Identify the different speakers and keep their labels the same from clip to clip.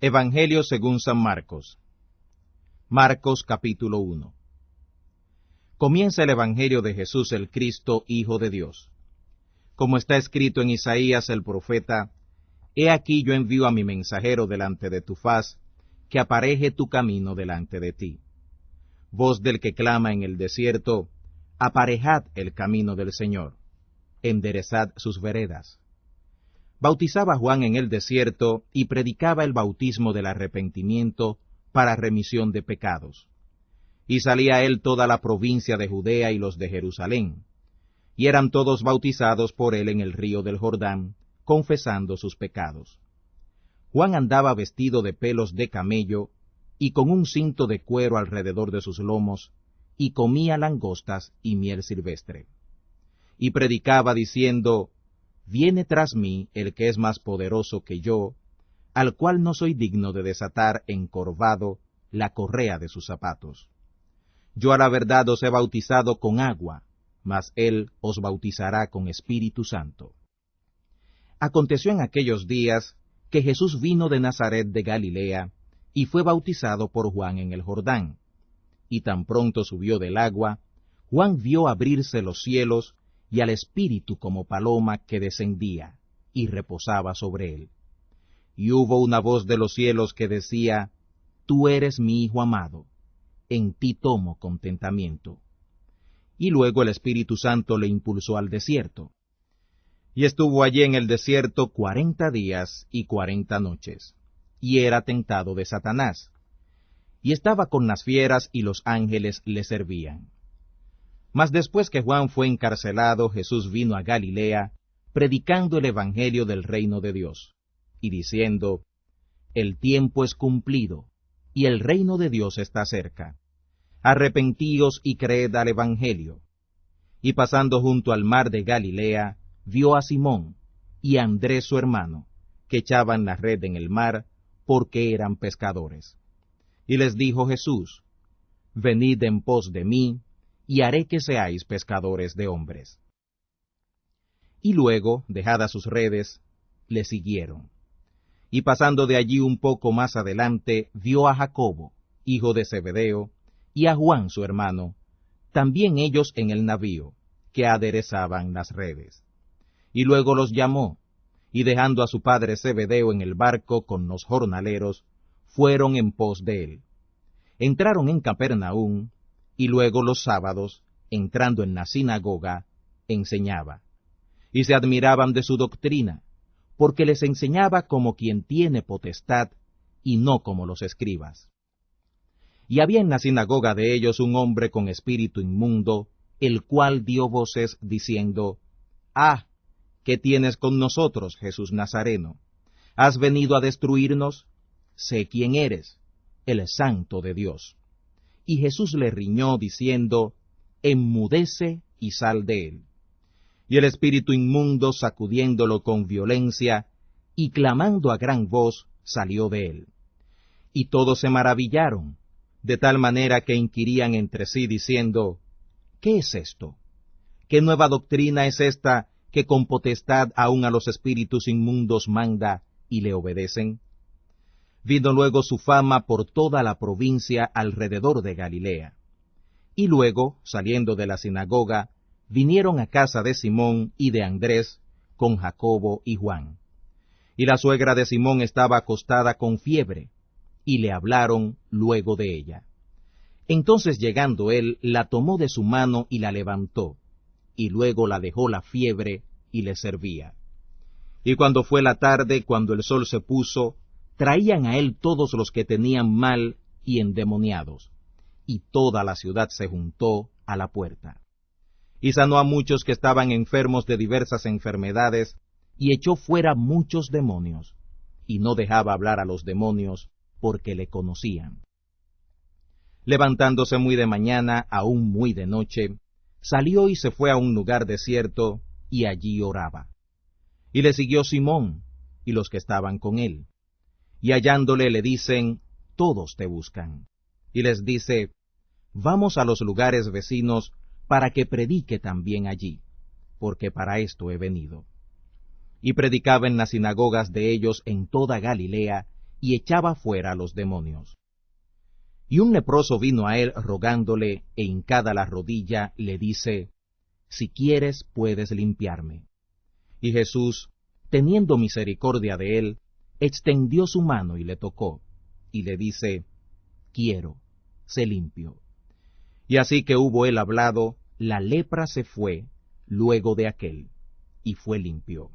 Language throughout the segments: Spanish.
Speaker 1: Evangelio según San Marcos. Marcos capítulo 1. Comienza el Evangelio de Jesús el Cristo, Hijo de Dios. Como está escrito en Isaías el profeta: He aquí yo envío a mi mensajero delante de tu faz, que apareje tu camino delante de ti. Voz del que clama en el desierto: Aparejad el camino del Señor, enderezad sus veredas. Bautizaba Juan en el desierto y predicaba el bautismo del arrepentimiento para remisión de pecados. Y salía él toda la provincia de Judea y los de Jerusalén, y eran todos bautizados por él en el río del Jordán, confesando sus pecados. Juan andaba vestido de pelos de camello, y con un cinto de cuero alrededor de sus lomos, y comía langostas y miel silvestre. Y predicaba diciendo: Viene tras mí el que es más poderoso que yo, al cual no soy digno de desatar encorvado la correa de sus zapatos. Yo a la verdad os he bautizado con agua, mas él os bautizará con Espíritu Santo. Aconteció en aquellos días que Jesús vino de Nazaret de Galilea, y fue bautizado por Juan en el Jordán. Y tan pronto subió del agua, Juan vio abrirse los cielos, y al Espíritu como paloma que descendía, y reposaba sobre él. Y hubo una voz de los cielos que decía: Tú eres mi Hijo amado, en ti tomo contentamiento. Y luego el Espíritu Santo le impulsó al desierto. Y estuvo allí en el desierto 40 días y 40 noches, y era tentado de Satanás. Y estaba con las fieras, y los ángeles le servían. Mas después que Juan fue encarcelado, Jesús vino a Galilea, predicando el Evangelio del reino de Dios, y diciendo: El tiempo es cumplido, y el reino de Dios está cerca. Arrepentíos y creed al Evangelio. Y pasando junto al mar de Galilea, vio a Simón y a Andrés su hermano, que echaban la red en el mar, porque eran pescadores. Y les dijo Jesús: Venid en pos de mí, y haré que seáis pescadores de hombres. Y luego, dejadas sus redes, le siguieron. Y pasando de allí un poco más adelante, vio a Jacobo, hijo de Zebedeo, y a Juan su hermano, también ellos en el navío, que aderezaban las redes. Y luego los llamó, y dejando a su padre Zebedeo en el barco con los jornaleros, fueron en pos de él. Entraron en Capernaum, y luego los sábados, entrando en la sinagoga, enseñaba. Y se admiraban de su doctrina, porque les enseñaba como quien tiene potestad, y no como los escribas. Y había en la sinagoga de ellos un hombre con espíritu inmundo, el cual dio voces diciendo: Ah, ¿qué tienes con nosotros, Jesús Nazareno? ¿Has venido a destruirnos? Sé quién eres, el Santo de Dios. Y Jesús le riñó diciendo: Enmudece y sal de él. Y el espíritu inmundo, sacudiéndolo con violencia, y clamando a gran voz, salió de él. Y todos se maravillaron, de tal manera que inquirían entre sí, diciendo: ¿Qué es esto? ¿Qué nueva doctrina es esta, que con potestad aun a los espíritus inmundos manda, y le obedecen? Vino luego su fama por toda la provincia alrededor de Galilea. Y luego, saliendo de la sinagoga, vinieron a casa de Simón y de Andrés, con Jacobo y Juan. Y la suegra de Simón estaba acostada con fiebre, y le hablaron luego de ella. Entonces llegando él, la tomó de su mano y la levantó, y luego la dejó la fiebre, y le servía. Y cuando fue la tarde, cuando el sol se puso, traían a él todos los que tenían mal y endemoniados, y toda la ciudad se juntó a la puerta. Y sanó a muchos que estaban enfermos de diversas enfermedades, y echó fuera muchos demonios, y no dejaba hablar a los demonios, porque le conocían. Levantándose muy de mañana, aún muy de noche, salió y se fue a un lugar desierto, y allí oraba. Y le siguió Simón, y los que estaban con él. Y hallándole le dicen: Todos te buscan. Y les dice: Vamos a los lugares vecinos, para que predique también allí, porque para esto he venido. Y predicaba en las sinagogas de ellos en toda Galilea, y echaba fuera a los demonios. Y un leproso vino a él rogándole, e hincada la rodilla, le dice, «Si quieres, puedes limpiarme». Y Jesús, teniendo misericordia de él, extendió su mano y le tocó, y le dice, «Quiero, sé limpio». Y así que hubo él hablado, la lepra se fue luego de aquél, y fue limpio.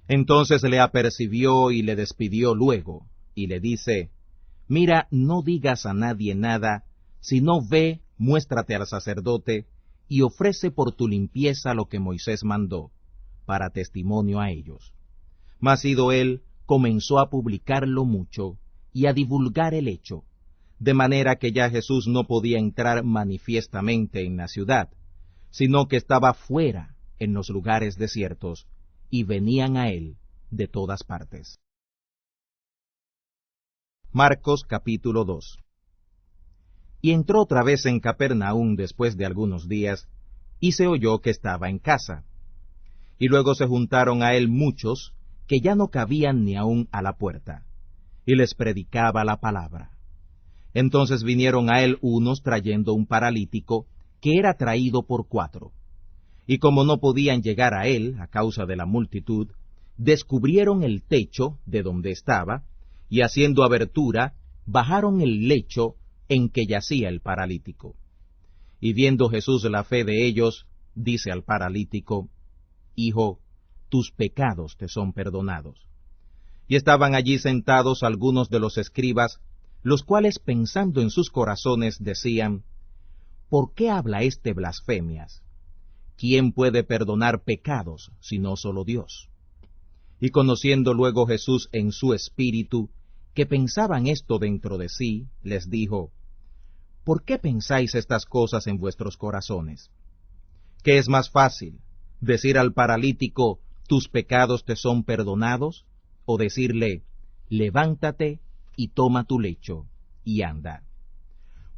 Speaker 1: Entonces le apercibió y le despidió luego, y le dice, «Mira, no digas a nadie nada, sino ve, muéstrate al sacerdote, y ofrece por tu limpieza lo que Moisés mandó, para testimonio a ellos». Mas ido él, comenzó a publicarlo mucho, y a divulgar el hecho, de manera que ya Jesús no podía entrar manifiestamente en la ciudad, sino que estaba fuera, en los lugares desiertos, y venían a él de todas partes. Marcos capítulo 2. Y entró otra vez en Capernaum después de algunos días, y se oyó que estaba en casa. Y luego se juntaron a él muchos, que ya no cabían ni aun a la puerta, y les predicaba la palabra. Entonces vinieron a él unos trayendo un paralítico, que era traído por 4. Y como no podían llegar a él, a causa de la multitud, descubrieron el techo de donde estaba, y haciendo abertura, bajaron el lecho en que yacía el paralítico. Y viendo Jesús la fe de ellos, dice al paralítico, «Hijo, tus pecados te son perdonados». Y estaban allí sentados algunos de los escribas, los cuales pensando en sus corazones decían, «¿Por qué habla este blasfemias? ¿Quién puede perdonar pecados, sino solo Dios?» Y conociendo luego Jesús en su espíritu, que pensaban esto dentro de sí, les dijo, «¿Por qué pensáis estas cosas en vuestros corazones? ¿Qué es más fácil, decir al paralítico, tus pecados te son perdonados, o decirle, levántate y toma tu lecho, y anda?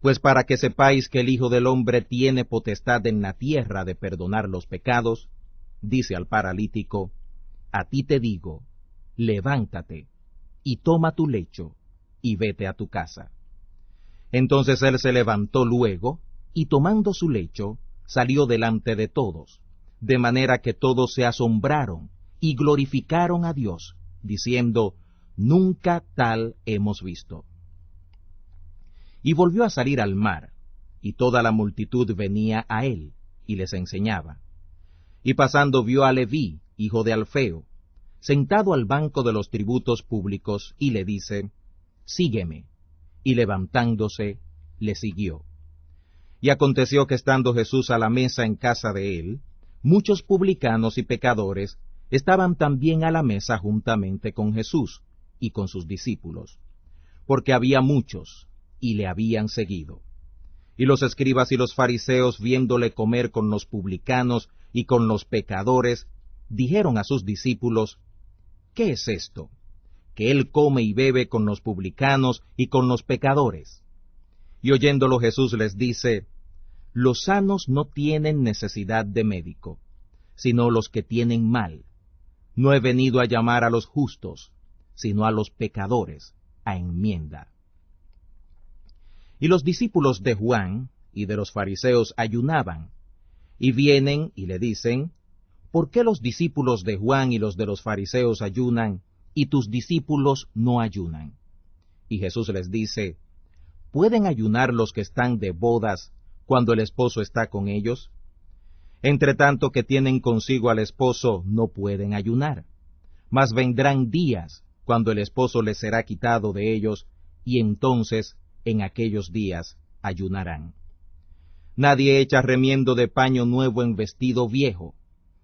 Speaker 1: Pues para que sepáis que el Hijo del Hombre tiene potestad en la tierra de perdonar los pecados, dice al paralítico, a ti te digo, levántate, y toma tu lecho, y vete a tu casa. Entonces él se levantó luego, y tomando su lecho, salió delante de todos, de manera que todos se asombraron, y glorificaron a Dios, diciendo, nunca tal hemos visto. Y volvió a salir al mar, y toda la multitud venía a él, y les enseñaba. Y pasando vio a Leví, hijo de Alfeo, sentado al banco de los tributos públicos, y le dice, sígueme. Y levantándose, le siguió. Y aconteció que estando Jesús a la mesa en casa de él, muchos publicanos y pecadores estaban también a la mesa juntamente con Jesús y con sus discípulos, porque había muchos, y le habían seguido. Y los escribas y los fariseos, viéndole comer con los publicanos y con los pecadores, dijeron a sus discípulos, ¿qué es esto? Que él come y bebe con los publicanos y con los pecadores. Y oyéndolo Jesús les dice, los sanos no tienen necesidad de médico, sino los que tienen mal. No he venido a llamar a los justos, sino a los pecadores, a enmienda. Y los discípulos de Juan y de los fariseos ayunaban, y vienen y le dicen, ¿por qué los discípulos de Juan y los de los fariseos ayunan, y tus discípulos no ayunan? Y Jesús les dice, ¿pueden ayunar los que están de bodas cuando el esposo está con ellos? Entre tanto que tienen consigo al esposo, no pueden ayunar. Mas vendrán días cuando el esposo les será quitado de ellos, y entonces, en aquellos días, ayunarán. Nadie echa remiendo de paño nuevo en vestido viejo.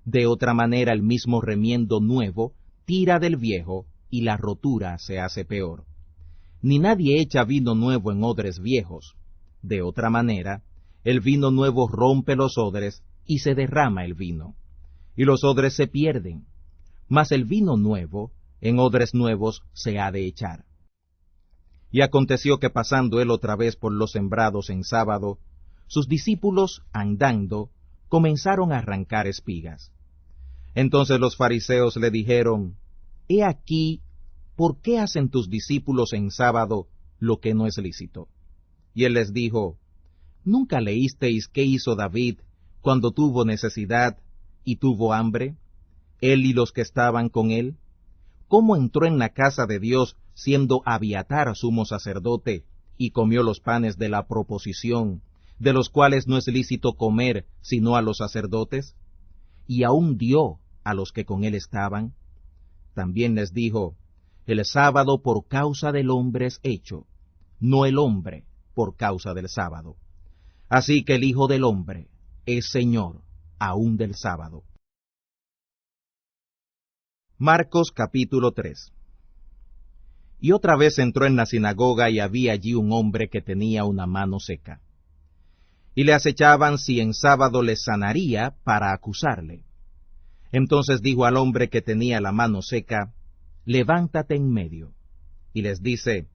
Speaker 1: De otra manera el mismo remiendo nuevo tira del viejo, y la rotura se hace peor. Ni nadie echa vino nuevo en odres viejos. De otra manera, el vino nuevo rompe los odres, y se derrama el vino, y los odres se pierden. Mas el vino nuevo, en odres nuevos se ha de echar. Y aconteció que pasando él otra vez por los sembrados en sábado, sus discípulos, andando, comenzaron a arrancar espigas. Entonces los fariseos le dijeron, he aquí, ¿por qué hacen tus discípulos en sábado lo que no es lícito? Y él les dijo, ¿nunca leísteis qué hizo David cuando tuvo necesidad y tuvo hambre, él y los que estaban con él? ¿Cómo entró en la casa de Dios siendo Abiatar sumo sacerdote, y comió los panes de la proposición, de los cuales no es lícito comer sino a los sacerdotes? Y aún dio a los que con él estaban. También les dijo, el sábado por causa del hombre es hecho, no el hombre por causa del sábado. Así que el Hijo del Hombre es Señor aún del sábado. Marcos capítulo 3. Y otra vez entró en la sinagoga, y había allí un hombre que tenía una mano seca. Y le acechaban si en sábado le sanaría para acusarle. Entonces dijo al hombre que tenía la mano seca, levántate en medio. Y les dice,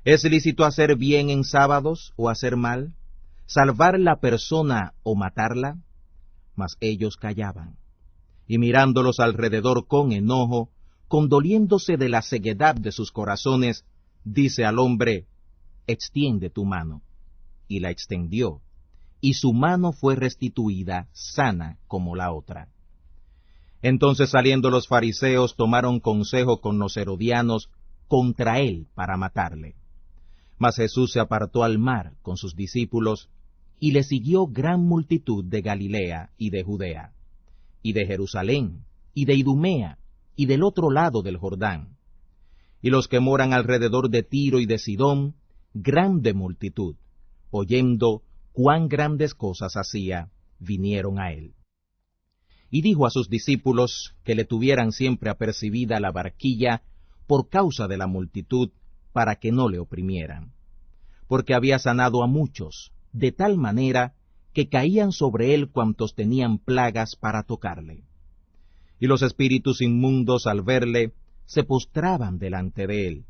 Speaker 1: ¿es lícito hacer bien en sábados o hacer mal? ¿Salvar la persona o matarla? Mas ellos callaban. Y mirándolos alrededor con enojo, condoliéndose de la ceguedad de sus corazones, dice al hombre, extiende tu mano. Y la extendió, y su mano fue restituida sana como la otra. Entonces saliendo los fariseos tomaron consejo con los herodianos contra él para matarle. Mas Jesús se apartó al mar con sus discípulos, y le siguió gran multitud de Galilea y de Judea, y de Jerusalén, y de Idumea, y del otro lado del Jordán. Y los que moran alrededor de Tiro y de Sidón, grande multitud, oyendo cuán grandes cosas hacía, vinieron a él. Y dijo a sus discípulos que le tuvieran siempre apercibida la barquilla por causa de la multitud, para que no le oprimieran. Porque había sanado a muchos, de tal manera que caían sobre él cuantos tenían plagas para tocarle. Y los espíritus inmundos al verle, se postraban delante de él,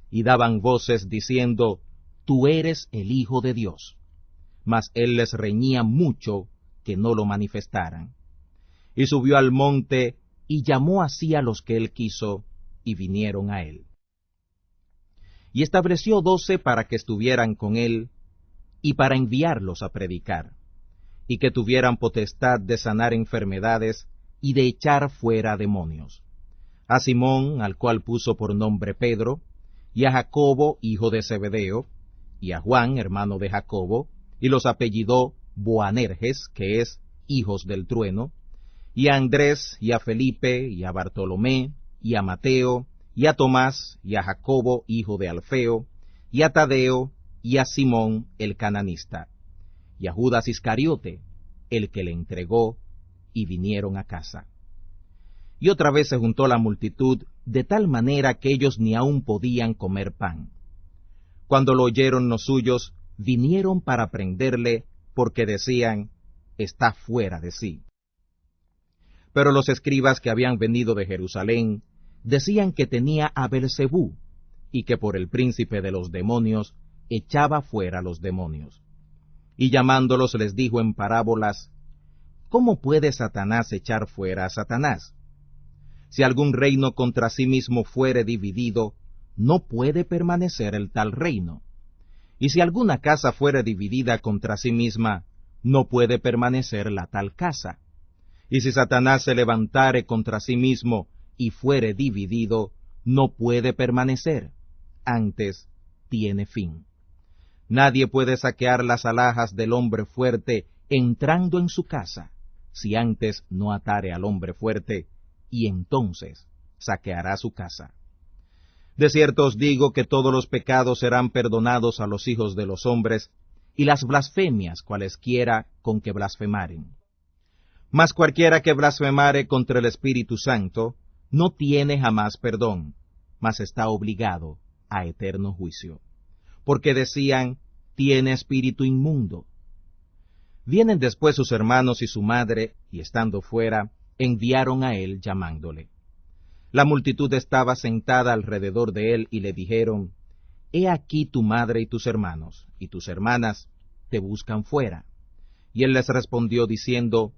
Speaker 1: y daban voces diciendo, Tú eres el Hijo de Dios. Mas él les reñía mucho que no lo manifestaran. Y subió al monte, y llamó así a los que él quiso, y vinieron a él. Y estableció 12 para que estuvieran con él, y para enviarlos a predicar, y que tuvieran potestad de sanar enfermedades, y de echar fuera demonios. A Simón, al cual puso por nombre Pedro, y a Jacobo, hijo de Zebedeo, y a Juan, hermano de Jacobo, y los apellidó Boanerges, que es hijos del trueno, y a Andrés, y a Felipe, y a Bartolomé, y a Mateo, y a Tomás, y a Jacobo, hijo de Alfeo, y a Tadeo, y a Simón el cananista, y a Judas Iscariote, el que le entregó, y vinieron a casa. Y otra vez se juntó la multitud, de tal manera que ellos ni aun podían comer pan. Cuando lo oyeron los suyos, vinieron para prenderle, porque decían, está fuera de sí. Pero los escribas que habían venido de Jerusalén, decían que tenía a Beelzebú, y que por el príncipe de los demonios echaba fuera los demonios. Y llamándolos les dijo en parábolas, ¿cómo puede Satanás echar fuera a Satanás? Si algún reino contra sí mismo fuere dividido, no puede permanecer el tal reino. Y si alguna casa fuere dividida contra sí misma, no puede permanecer la tal casa. Y si Satanás se levantare contra sí mismo y fuere dividido, no puede permanecer, antes tiene fin. Nadie puede saquear las alhajas del hombre fuerte entrando en su casa, si antes no atare al hombre fuerte, y entonces saqueará su casa. De cierto os digo que todos los pecados serán perdonados a los hijos de los hombres, y las blasfemias cualesquiera con que blasfemaren. Mas cualquiera que blasfemare contra el Espíritu Santo, no tiene jamás perdón, mas está obligado a eterno juicio. Porque decían, tiene espíritu inmundo. Vienen después sus hermanos y su madre, y estando fuera, enviaron a él llamándole. La multitud estaba sentada alrededor de él, y le dijeron, He aquí tu madre y tus hermanos, y tus hermanas te buscan fuera. Y él les respondió diciendo,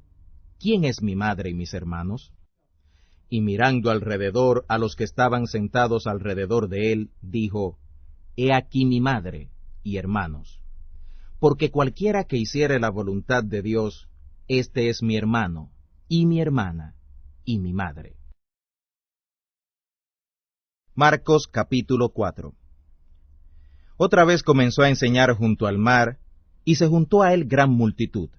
Speaker 1: ¿quién es mi madre y mis hermanos? y mirando alrededor a los que estaban sentados alrededor de él, dijo, He aquí mi madre y hermanos. Porque cualquiera que hiciere la voluntad de Dios, este es mi hermano, y mi hermana, y mi madre. Marcos capítulo 4. Otra vez comenzó a enseñar junto al mar, y se juntó a él gran multitud,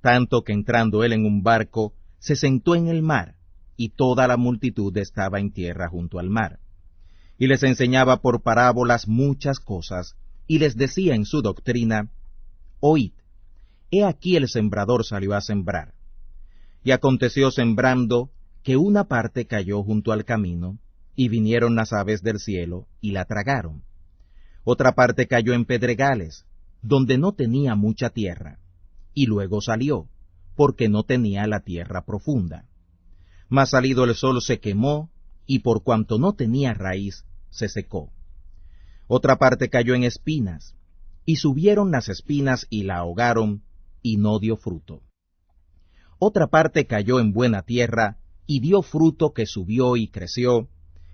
Speaker 1: tanto que entrando él en un barco, se sentó en el mar, y toda la multitud estaba en tierra junto al mar. Y les enseñaba por parábolas muchas cosas, y les decía en su doctrina, Oíd, he aquí el sembrador salió a sembrar. Y aconteció sembrando, que una parte cayó junto al camino, y vinieron las aves del cielo, y la tragaron. Otra parte cayó en pedregales, donde no tenía mucha tierra, y luego salió, porque no tenía la tierra profunda. Mas salido el sol se quemó, y por cuanto no tenía raíz, se secó. Otra parte cayó en espinas, y subieron las espinas y la ahogaron, y no dio fruto. Otra parte cayó en buena tierra, y dio fruto que subió y creció,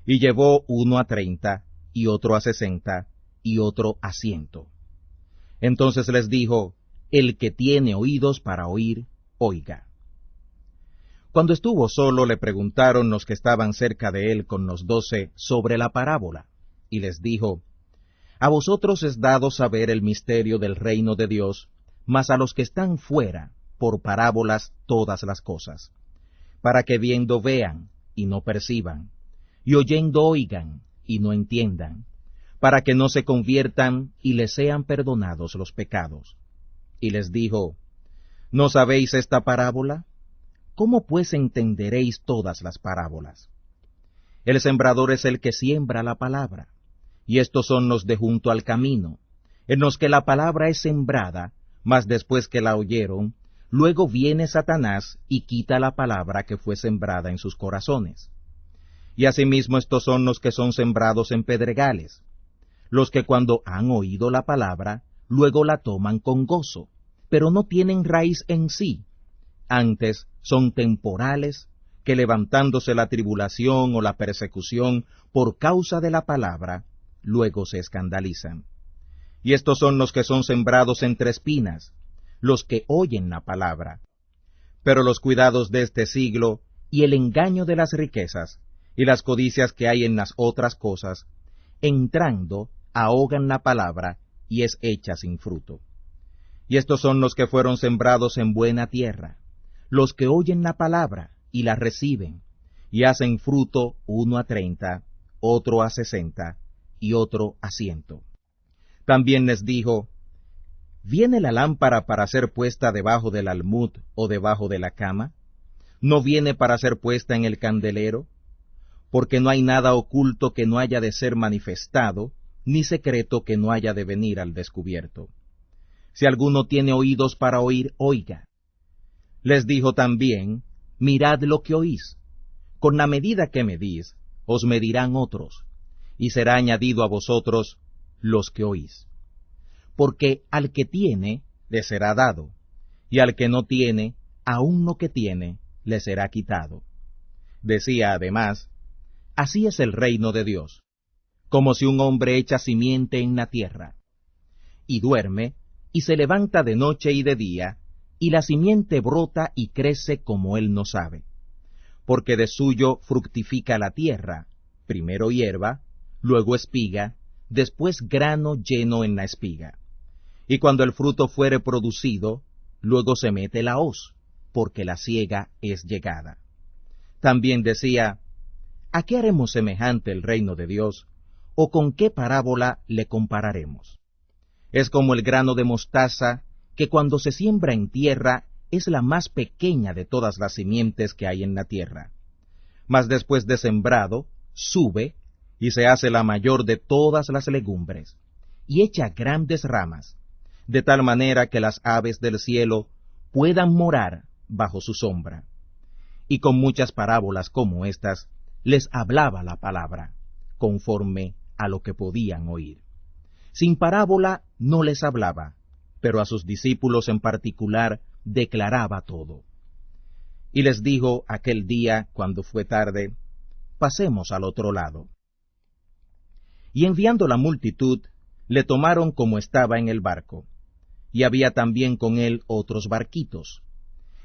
Speaker 1: y llevó 1 a 30, y otro a 60, y otro a 100. Entonces les dijo, El que tiene oídos para oír, oiga. Cuando estuvo solo, le preguntaron los que estaban cerca de él con los 12 sobre la parábola, y les dijo, A vosotros es dado saber el misterio del reino de Dios, mas a los que están fuera, por parábolas todas las cosas, para que viendo vean, y no perciban, y oyendo oigan, y no entiendan, para que no se conviertan, y les sean perdonados los pecados. Y les dijo, ¿No sabéis esta parábola? ¿Cómo pues entenderéis todas las parábolas? El sembrador es el que siembra la palabra, y estos son los de junto al camino, en los que la palabra es sembrada, mas después que la oyeron, luego viene Satanás y quita la palabra que fue sembrada en sus corazones. Y asimismo estos son los que son sembrados en pedregales, los que cuando han oído la palabra, luego la toman con gozo, pero no tienen raíz en sí. Antes son temporales, que levantándose la tribulación o la persecución por causa de la palabra, luego se escandalizan. Y estos son los que son sembrados entre espinas, los que oyen la palabra. Pero los cuidados de este siglo, y el engaño de las riquezas, y las codicias que hay en las otras cosas, entrando, ahogan la palabra, y es hecha sin fruto. Y estos son los que fueron sembrados en buena tierra, los que oyen la palabra y la reciben, y hacen fruto 1 a 30, otro a 60, y otro a 100. También les dijo, ¿Viene la lámpara para ser puesta debajo del almud o debajo de la cama? ¿No viene para ser puesta en el candelero? Porque no hay nada oculto que no haya de ser manifestado, ni secreto que no haya de venir al descubierto. Si alguno tiene oídos para oír, oiga. Les dijo también, mirad lo que oís. Con la medida que medís, os medirán otros, y será añadido a vosotros los que oís. Porque al que tiene, le será dado, y al que no tiene, aun lo que tiene, le será quitado. Decía además, así es el reino de Dios, como si un hombre echa simiente en la tierra, y duerme, y se levanta de noche y de día, y la simiente brota y crece como él no sabe. Porque de suyo fructifica la tierra, primero hierba, luego espiga, después grano lleno en la espiga. Y cuando el fruto fuere producido, luego se mete la hoz, porque la siega es llegada. También decía, ¿a qué haremos semejante el reino de Dios? ¿O con qué parábola le compararemos? Es como el grano de mostaza, que cuando se siembra en tierra es la más pequeña de todas las simientes que hay en la tierra. Mas después de sembrado, sube, y se hace la mayor de todas las legumbres, y echa grandes ramas, de tal manera que las aves del cielo puedan morar bajo su sombra. Y con muchas parábolas como estas, les hablaba la palabra, conforme a lo que podían oír. Sin parábola no les hablaba, pero a sus discípulos en particular declaraba todo. Y les dijo aquel día, cuando fue tarde, pasemos al otro lado. Y enviando la multitud, le tomaron como estaba en el barco, y había también con él otros barquitos.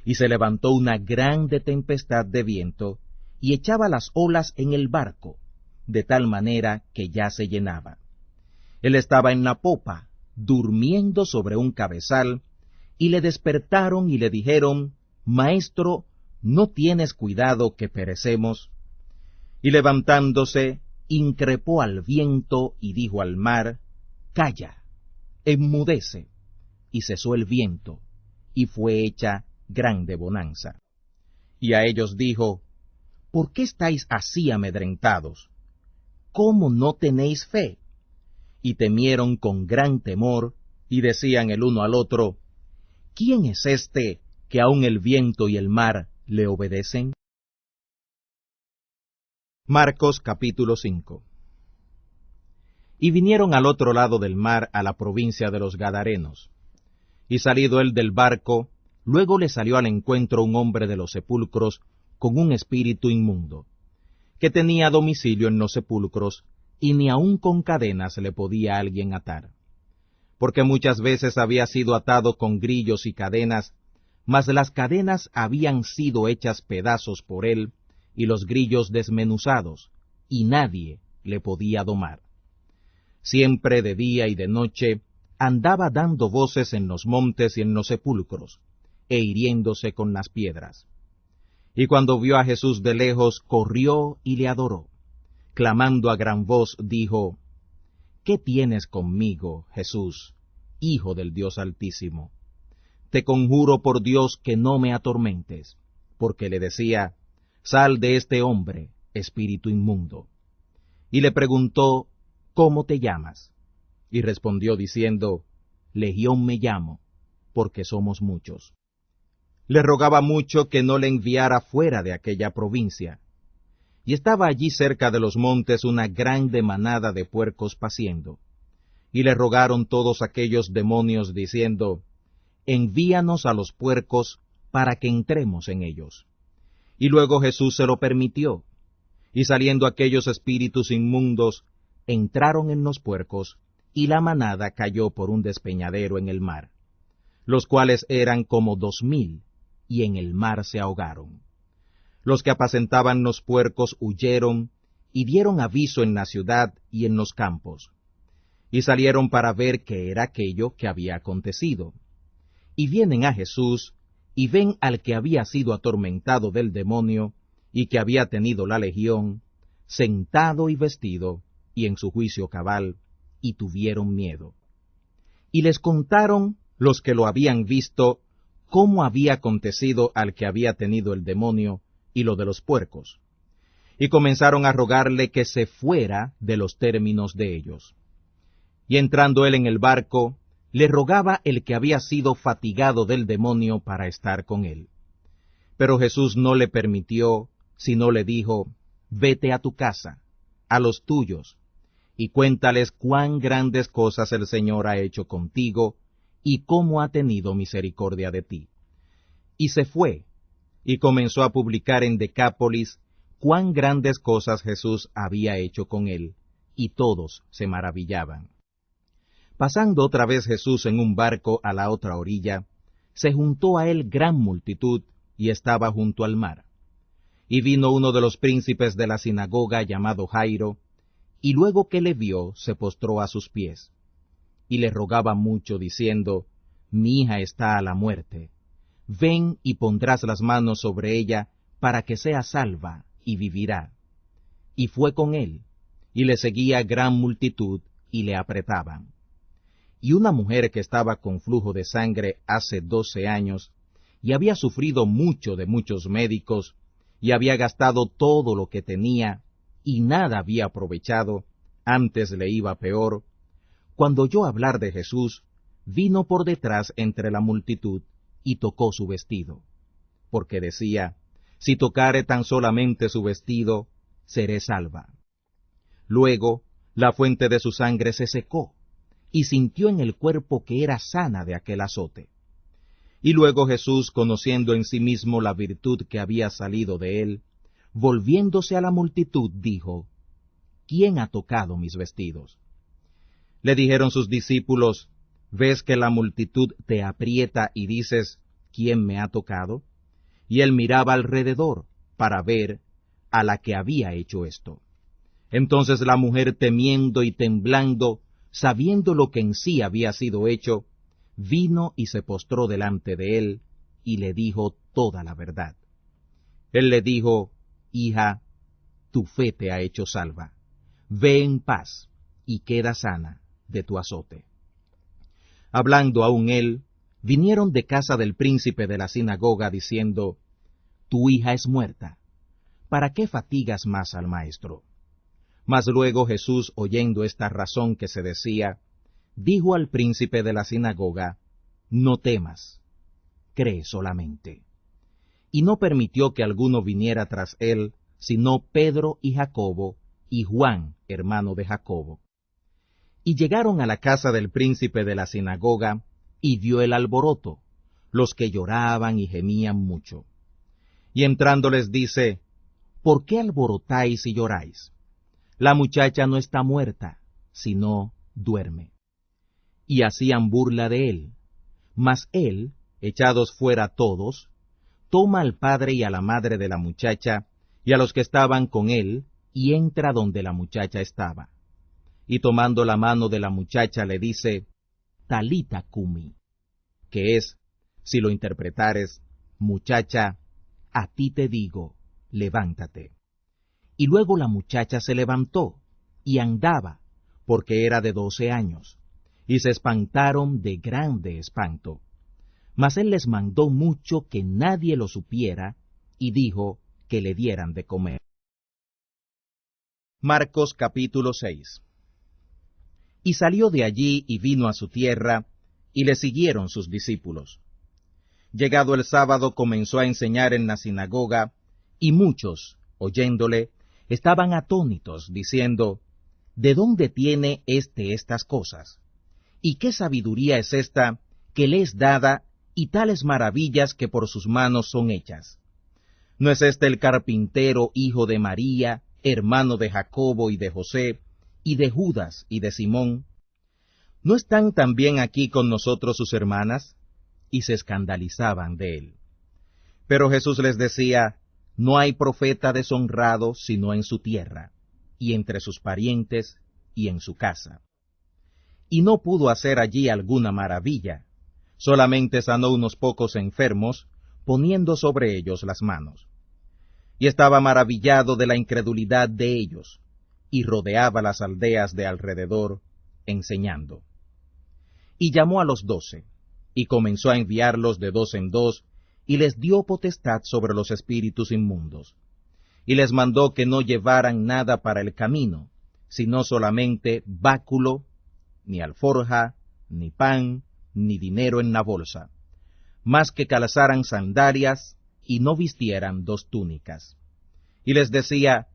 Speaker 1: Y se levantó una grande tempestad de viento, y echaba las olas en el barco, de tal manera que ya se llenaba. Él estaba en la popa, durmiendo sobre un cabezal, y le despertaron y le dijeron, Maestro, ¿no tienes cuidado que perecemos? Y levantándose, increpó al viento y dijo al mar, Calla, enmudece. Y cesó el viento, y fue hecha grande bonanza. Y a ellos dijo, ¿por qué estáis así amedrentados? ¿Cómo no tenéis fe? Y temieron con gran temor, y decían el uno al otro, ¿quién es este que aun el viento y el mar le obedecen? Marcos capítulo 5. Y vinieron al otro lado del mar a la provincia de los Gadarenos. Y salido él del barco, luego le salió al encuentro un hombre de los sepulcros con un espíritu inmundo, que tenía domicilio en los sepulcros, y ni aun con cadenas le podía alguien atar. Porque muchas veces había sido atado con grillos y cadenas, mas las cadenas habían sido hechas pedazos por él, y los grillos desmenuzados, y nadie le podía domar. Siempre de día y de noche andaba dando voces en los montes y en los sepulcros, e hiriéndose con las piedras. Y cuando vio a Jesús de lejos, corrió y le adoró. Clamando a gran voz, dijo, ¿qué tienes conmigo, Jesús, Hijo del Dios Altísimo? Te conjuro por Dios que no me atormentes, porque le decía, sal de este hombre, espíritu inmundo. Y le preguntó, ¿cómo te llamas? Y respondió diciendo, Legión me llamo, porque somos muchos. Le rogaba mucho que no le enviara fuera de aquella provincia. Y estaba allí cerca de los montes una grande manada de puercos paciendo. Y le rogaron todos aquellos demonios diciendo, envíanos a los puercos para que entremos en ellos. Y luego Jesús se lo permitió, y saliendo aquellos espíritus inmundos, entraron en los puercos, y la manada cayó por un despeñadero en el mar, los cuales eran como 2000, y en el mar se ahogaron. Los que apacentaban los puercos huyeron, y dieron aviso en la ciudad y en los campos, y salieron para ver qué era aquello que había acontecido. Y vienen a Jesús, y ven al que había sido atormentado del demonio, y que había tenido la legión, sentado y vestido, y en su juicio cabal, y tuvieron miedo. Y les contaron los que lo habían visto, cómo había acontecido al que había tenido el demonio, y lo de los puercos. Y comenzaron a rogarle que se fuera de los términos de ellos. Y entrando él en el barco, le rogaba el que había sido fatigado del demonio para estar con él. Pero Jesús no le permitió, sino le dijo, vete a tu casa, a los tuyos, y cuéntales cuán grandes cosas el Señor ha hecho contigo, y cómo ha tenido misericordia de ti. Y se fue, y comenzó a publicar en Decápolis cuán grandes cosas Jesús había hecho con él, y todos se maravillaban. Pasando otra vez Jesús en un barco a la otra orilla, se juntó a él gran multitud, y estaba junto al mar. Y vino uno de los príncipes de la sinagoga llamado Jairo, y luego que le vio, se postró a sus pies, y le rogaba mucho, diciendo, mi hija está a la muerte. Ven y pondrás las manos sobre ella, para que sea salva, y vivirá. Y fue con él, y le seguía gran multitud, y le apretaban. Y una mujer que estaba con flujo de sangre hace 12 años, y había sufrido mucho de muchos médicos, y había gastado todo lo que tenía, y nada había aprovechado, antes le iba peor, cuando oyó hablar de Jesús, vino por detrás entre la multitud, y tocó su vestido, porque decía, si tocare tan solamente su vestido, seré salva. Luego, la fuente de su sangre se secó, y sintió en el cuerpo que era sana de aquel azote. Y luego Jesús, conociendo en sí mismo la virtud que había salido de él, volviéndose a la multitud, dijo, ¿quién ha tocado mis vestidos? Le dijeron sus discípulos, ¿ves que la multitud te aprieta y dices, ¿quién me ha tocado? Y él miraba alrededor para ver a la que había hecho esto. Entonces la mujer, temiendo y temblando, sabiendo lo que en sí había sido hecho, vino y se postró delante de él, y le dijo toda la verdad. Él le dijo, hija, tu fe te ha hecho salva. Ve en paz, y queda sana de tu azote. Hablando aún él, vinieron de casa del príncipe de la sinagoga, diciendo, tu hija es muerta. ¿Para qué fatigas más al maestro? Mas luego Jesús, oyendo esta razón que se decía, dijo al príncipe de la sinagoga, no temas, cree solamente. Y no permitió que alguno viniera tras él, sino Pedro y Jacobo, y Juan, hermano de Jacobo. Y llegaron a la casa del príncipe de la sinagoga, y vio el alboroto, los que lloraban y gemían mucho. Y entrando les dice, ¿por qué alborotáis y lloráis? La muchacha no está muerta, sino duerme. Y hacían burla de él. Mas él, echados fuera todos, toma al padre y a la madre de la muchacha, y a los que estaban con él, y entra donde la muchacha estaba. Y tomando la mano de la muchacha le dice, Talita cumi, que es, si lo interpretares, muchacha, a ti te digo, levántate. Y luego la muchacha se levantó, y andaba, porque era de 12 años, y se espantaron de grande espanto. Mas él les mandó mucho que nadie lo supiera, y dijo que le dieran de comer. Marcos capítulo 6. Y salió de allí y vino a su tierra, y le siguieron sus discípulos. Llegado el sábado comenzó a enseñar en la sinagoga, y muchos, oyéndole, estaban atónitos, diciendo, ¿de dónde tiene estas cosas? ¿Y qué sabiduría es esta que le es dada, y tales maravillas que por sus manos son hechas? ¿No es este el carpintero, hijo de María, hermano de Jacobo y de José, y de Judas y de Simón? ¿No están también aquí con nosotros sus hermanas? Y se escandalizaban de él. Pero Jesús les decía, no hay profeta deshonrado sino en su tierra, y entre sus parientes, y en su casa. Y no pudo hacer allí alguna maravilla, solamente sanó unos pocos enfermos, poniendo sobre ellos las manos. Y estaba maravillado de la incredulidad de ellos, y rodeaba las aldeas de alrededor, enseñando. Y llamó a los 12, y comenzó a enviarlos de 2 en 2, y les dio potestad sobre los espíritus inmundos. Y les mandó que no llevaran nada para el camino, sino solamente báculo, ni alforja, ni pan, ni dinero en la bolsa, mas que calzaran sandalias, y no vistieran 2 túnicas. Y les decía,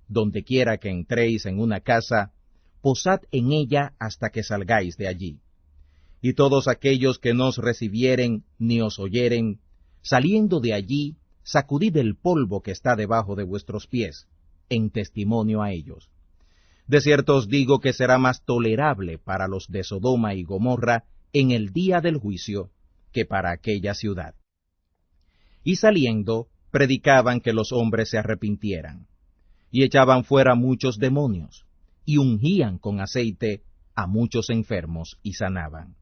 Speaker 1: donde quiera que entréis en una casa, posad en ella hasta que salgáis de allí. Y todos aquellos que no os recibieren ni os oyeren, saliendo de allí, sacudid el polvo que está debajo de vuestros pies, en testimonio a ellos. De cierto os digo que será más tolerable para los de Sodoma y Gomorra en el día del juicio que para aquella ciudad. Y saliendo, predicaban que los hombres se arrepintieran, y echaban fuera muchos demonios, y ungían con aceite a muchos enfermos y sanaban.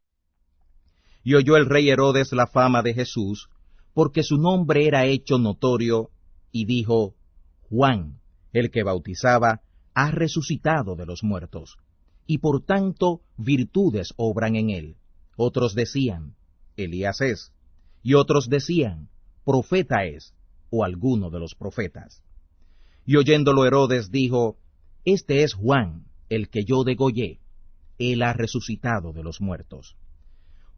Speaker 1: Y oyó el rey Herodes la fama de Jesús, porque su nombre era hecho notorio, y dijo, Juan, el que bautizaba, ha resucitado de los muertos, y por tanto virtudes obran en él. Otros decían, Elías es, y otros decían, profeta es, o alguno de los profetas. Y oyéndolo Herodes dijo, este es Juan, el que yo degollé, él ha resucitado de los muertos.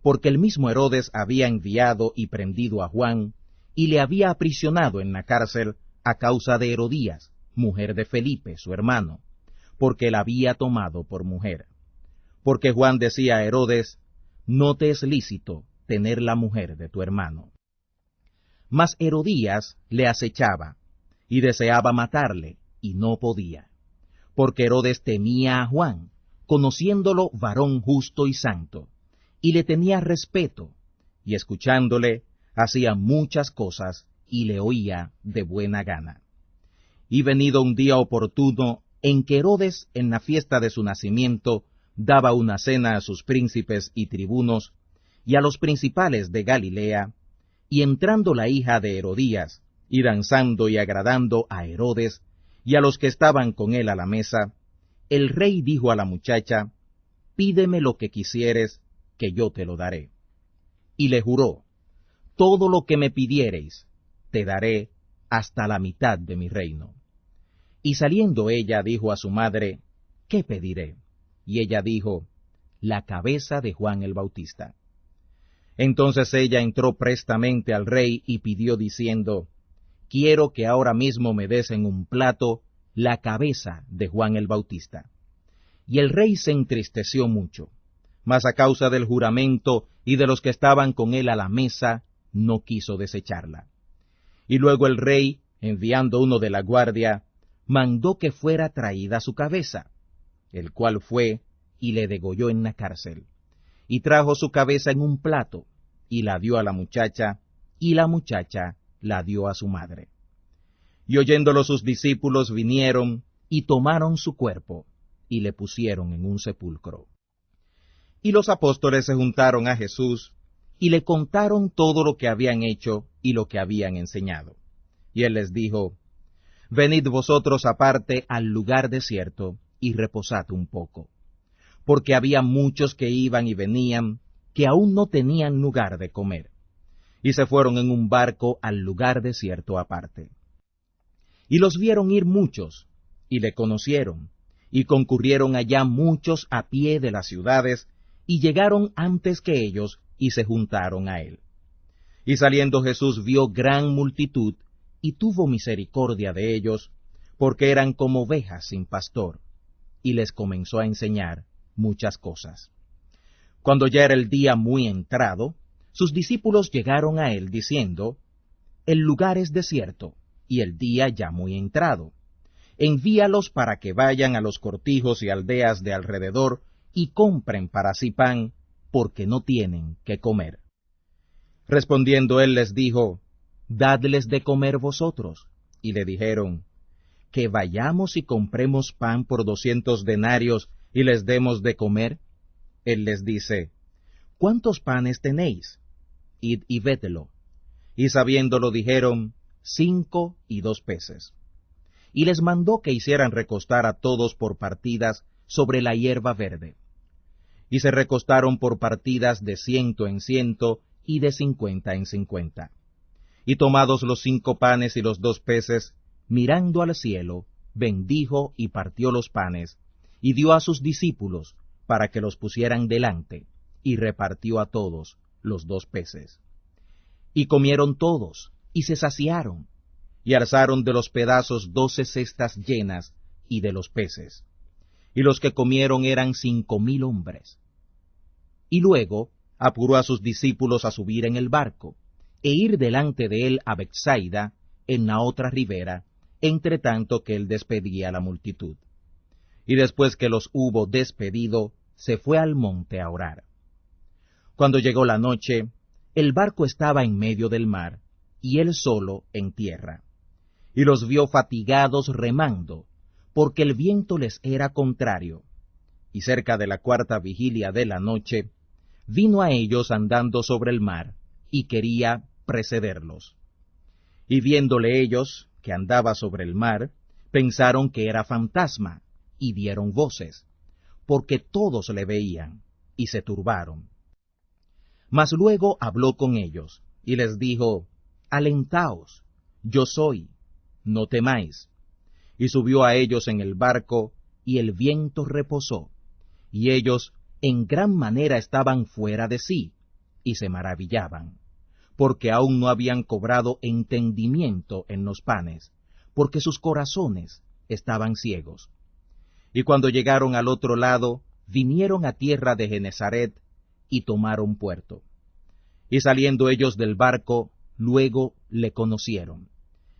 Speaker 1: Porque el mismo Herodes había enviado y prendido a Juan, y le había aprisionado en la cárcel a causa de Herodías, mujer de Felipe, su hermano, porque la había tomado por mujer. Porque Juan decía a Herodes, no te es lícito tener la mujer de tu hermano. Mas Herodías le acechaba, y deseaba matarle, y no podía, porque Herodes temía a Juan, conociéndolo varón justo y santo, y le tenía respeto, y escuchándole, hacía muchas cosas, y le oía de buena gana. Y venido un día oportuno, en que Herodes, en la fiesta de su nacimiento, daba una cena a sus príncipes y tribunos, y a los principales de Galilea, y entrando la hija de Herodías, y danzando y agradando a Herodes, y a los que estaban con él a la mesa, el rey dijo a la muchacha, pídeme lo que quisieres, que yo te lo daré. Y le juró, todo lo que me pidiereis, te daré hasta la mitad de mi reino. Y saliendo ella dijo a su madre, ¿qué pediré? Y ella dijo, la cabeza de Juan el Bautista. Entonces ella entró prestamente al rey y pidió diciendo, quiero que ahora mismo me des en un plato la cabeza de Juan el Bautista. Y el rey se entristeció mucho, mas a causa del juramento y de los que estaban con él a la mesa, no quiso desecharla. Y luego el rey, enviando uno de la guardia, mandó que fuera traída su cabeza, el cual fue y le degolló en la cárcel, y trajo su cabeza en un plato, y la dio a la muchacha, y la muchacha la dio a su madre. Y oyéndolo sus discípulos vinieron, y tomaron su cuerpo, y le pusieron en un sepulcro. Y los apóstoles se juntaron a Jesús, y le contaron todo lo que habían hecho y lo que habían enseñado. Y él les dijo, venid vosotros aparte al lugar desierto, y reposad un poco. Porque había muchos que iban y venían, que aún no tenían lugar de comer. Y se fueron en un barco al lugar desierto aparte. Y los vieron ir muchos, y le conocieron, y concurrieron allá muchos a pie de las ciudades, y llegaron antes que ellos, y se juntaron a él. Y saliendo Jesús vio gran multitud, y tuvo misericordia de ellos, porque eran como ovejas sin pastor, y les comenzó a enseñar muchas cosas. Cuando ya era el día muy entrado, sus discípulos llegaron a él diciendo, el lugar es desierto, y el día ya muy entrado. Envíalos para que vayan a los cortijos y aldeas de alrededor, y compren para sí pan, porque no tienen qué comer. Respondiendo él les dijo, dadles de comer vosotros. Y le dijeron, que vayamos y compremos pan por 200 denarios y les demos de comer. Él les dice, ¿cuántos panes tenéis? Id y védelo. Y sabiéndolo dijeron, 5 y 2 peces. Y les mandó que hicieran recostar a todos por partidas sobre la hierba verde. Y se recostaron por partidas de 100 en 100 y de 50 en 50. Y tomados los 5 panes y los 2 peces, mirando al cielo, bendijo y partió los panes, y dio a sus discípulos para que los pusieran delante, y repartió a todos los 2 peces. Y comieron todos, y se saciaron, y alzaron de los pedazos 12 cestas llenas, y de los peces. Y los que comieron eran 5000 hombres. Y luego apuró a sus discípulos a subir en el barco, e ir delante de él a Betsaida, en la otra ribera, entre tanto que él despedía a la multitud. Y después que los hubo despedido, se fue al monte a orar. Cuando llegó la noche, el barco estaba en medio del mar, y él solo en tierra. Y los vio fatigados remando, porque el viento les era contrario. Y cerca de la 4ª vigilia de la noche, vino a ellos andando sobre el mar, y quería precederlos. Y viéndole ellos, que andaba sobre el mar, pensaron que era fantasma, y dieron voces, porque todos le veían, y se turbaron. Mas luego habló con ellos, y les dijo, alentaos, yo soy, no temáis. Y subió a ellos en el barco, y el viento reposó, y ellos en gran manera estaban fuera de sí, y se maravillaban, porque aún no habían cobrado entendimiento en los panes, porque sus corazones estaban ciegos. Y cuando llegaron al otro lado, vinieron a tierra de Genezaret, y tomaron puerto. Y saliendo ellos del barco, luego le conocieron.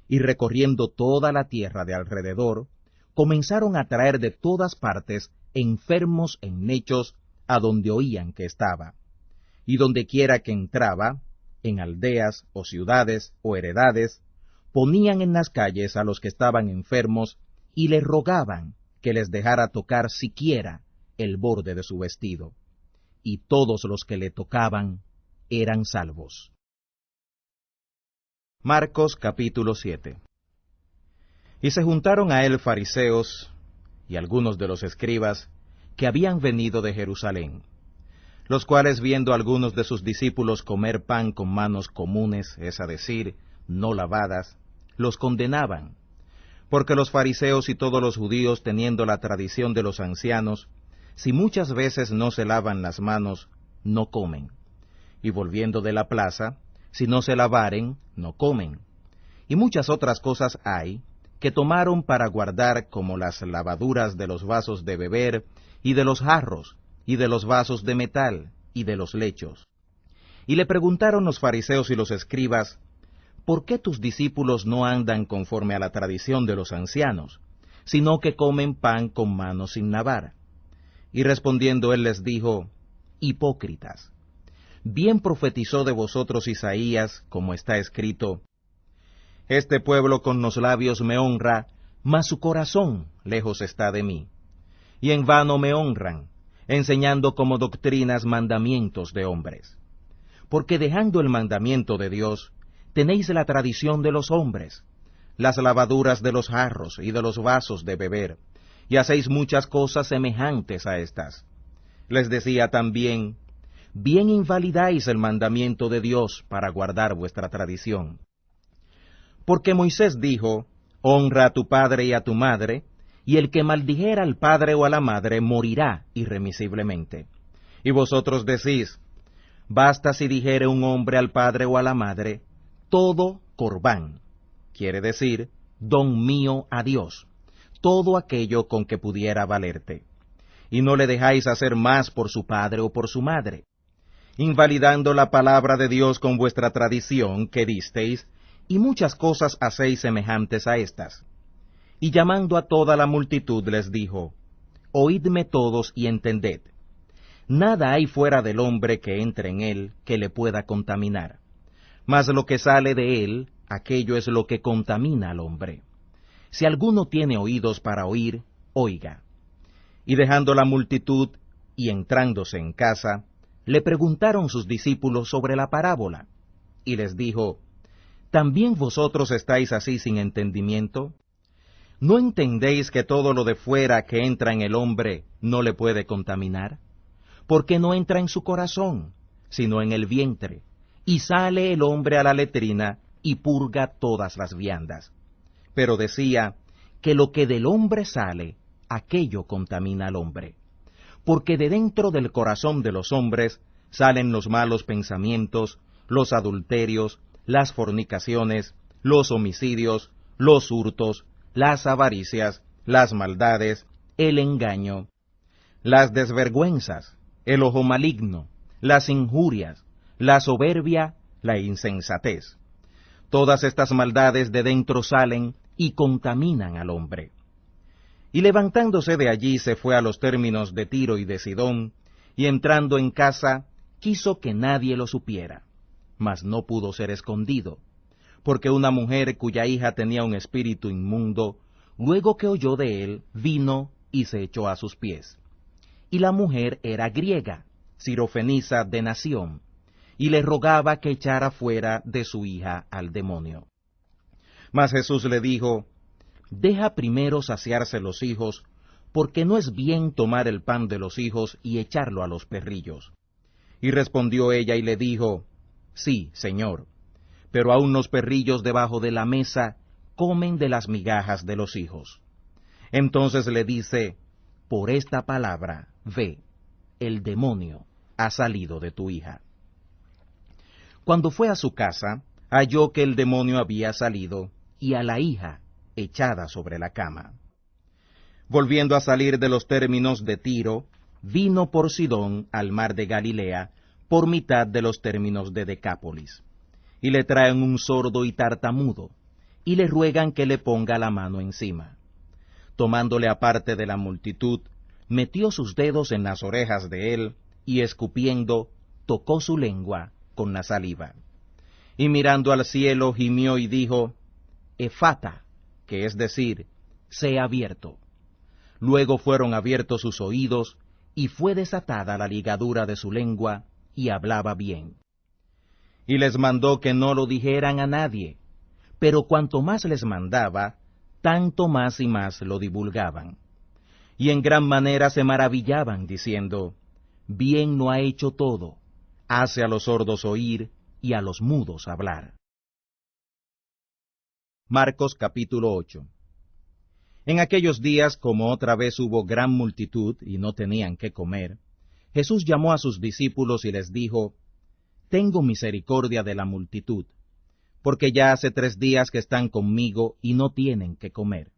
Speaker 1: Y recorriendo toda la tierra de alrededor, comenzaron a traer de todas partes enfermos en lechos a donde oían que estaba. Y dondequiera que entraba, en aldeas o ciudades o heredades, ponían en las calles a los que estaban enfermos y le rogaban que les dejara tocar siquiera el borde de su vestido. Y todos los que le tocaban eran salvos. Marcos capítulo 7. Y se juntaron a él fariseos y algunos de los escribas que habían venido de Jerusalén, los cuales viendo a algunos de sus discípulos comer pan con manos comunes, es a decir, no lavadas, los condenaban, porque los fariseos y todos los judíos, teniendo la tradición de los ancianos, si muchas veces no se lavan las manos, no comen, y volviendo de la plaza, si no se lavaren, no comen. Y muchas otras cosas hay, que tomaron para guardar, como las lavaduras de los vasos de beber, y de los jarros, y de los vasos de metal, y de los lechos. Y le preguntaron los fariseos y los escribas, ¿por qué tus discípulos no andan conforme a la tradición de los ancianos, sino que comen pan con manos sin lavar? Y respondiendo él les dijo, hipócritas, bien profetizó de vosotros Isaías, como está escrito, este pueblo con los labios me honra, mas su corazón lejos está de mí. Y en vano me honran, enseñando como doctrinas mandamientos de hombres. Porque dejando el mandamiento de Dios, tenéis la tradición de los hombres, las lavaduras de los jarros y de los vasos de beber, y hacéis muchas cosas semejantes a estas. Les decía también, bien invalidáis el mandamiento de Dios para guardar vuestra tradición. Porque Moisés dijo, honra a tu padre y a tu madre, y el que maldijera al padre o a la madre morirá irremisiblemente. Y vosotros decís, basta si dijere un hombre al padre o a la madre, todo corbán, quiere decir, don mío a Dios, todo aquello con que pudiera valerte. Y no le dejáis hacer más por su padre o por su madre, invalidando la palabra de Dios con vuestra tradición que disteis, y muchas cosas hacéis semejantes a estas. Y llamando a toda la multitud les dijo, oídme todos y entended. Nada hay fuera del hombre que entre en él que le pueda contaminar, mas lo que sale de él, aquello es lo que contamina al hombre. Si alguno tiene oídos para oír, oiga. Y dejando la multitud, y entrándose en casa, le preguntaron sus discípulos sobre la parábola, y les dijo, ¿también vosotros estáis así sin entendimiento? ¿No entendéis que todo lo de fuera que entra en el hombre no le puede contaminar? Porque no entra en su corazón, sino en el vientre, y sale el hombre a la letrina y purga todas las viandas. Pero decía que lo que del hombre sale, aquello contamina al hombre. Porque de dentro del corazón de los hombres salen los malos pensamientos, los adulterios, las fornicaciones, los homicidios, los hurtos, las avaricias, las maldades, el engaño, las desvergüenzas, el ojo maligno, las injurias, la soberbia, la insensatez. Todas estas maldades de dentro salen y contaminan al hombre. Y levantándose de allí se fue a los términos de Tiro y de Sidón, y entrando en casa, quiso que nadie lo supiera, mas no pudo ser escondido, porque una mujer cuya hija tenía un espíritu inmundo, luego que oyó de él, vino y se echó a sus pies. Y la mujer era griega, sirofenisa de nación, y le rogaba que echara fuera de su hija al demonio. Mas Jesús le dijo, deja primero saciarse los hijos, porque no es bien tomar el pan de los hijos y echarlo a los perrillos. Y respondió ella y le dijo, sí, Señor, pero aun los perrillos debajo de la mesa comen de las migajas de los hijos. Entonces le dice, por esta palabra, ve, el demonio ha salido de tu hija. Cuando fue a su casa, halló que el demonio había salido, y a la hija echada sobre la cama. Volviendo a salir de los términos de Tiro, vino por Sidón al mar de Galilea, por mitad de los términos de Decápolis. Y le traen un sordo y tartamudo, y le ruegan que le ponga la mano encima. Tomándole aparte de la multitud, metió sus dedos en las orejas de él, y escupiendo, tocó su lengua con la saliva. Y mirando al cielo, gimió y dijo, Efata, que es decir, sea abierto. Luego fueron abiertos sus oídos, y fue desatada la ligadura de su lengua, y hablaba bien. Y les mandó que no lo dijeran a nadie, pero cuanto más les mandaba, tanto más y más lo divulgaban. Y en gran manera se maravillaban, diciendo, bien no ha hecho todo, hace a los sordos oír y a los mudos hablar. Marcos capítulo 8. En aquellos días, como otra vez hubo gran multitud y no tenían qué comer, Jesús llamó a sus discípulos y les dijo, tengo misericordia de la multitud, porque ya hace 3 días que están conmigo y no tienen qué comer.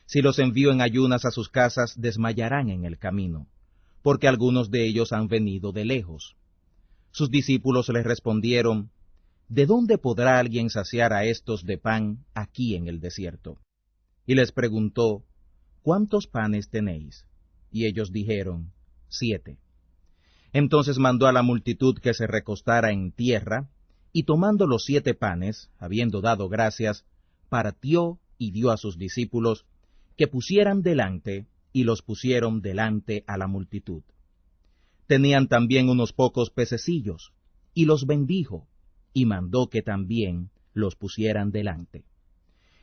Speaker 1: Si los envío en ayunas a sus casas, desmayarán en el camino, porque algunos de ellos han venido de lejos. Sus discípulos les respondieron, ¿de dónde podrá alguien saciar a estos de pan aquí en el desierto? Y les preguntó, ¿cuántos panes tenéis? Y ellos dijeron, 7. Entonces mandó a la multitud que se recostara en tierra, y tomando los 7 panes, habiendo dado gracias, partió y dio a sus discípulos que pusieran delante, y los pusieron delante a la multitud. Tenían también unos pocos pececillos, y los bendijo, y mandó que también los pusieran delante.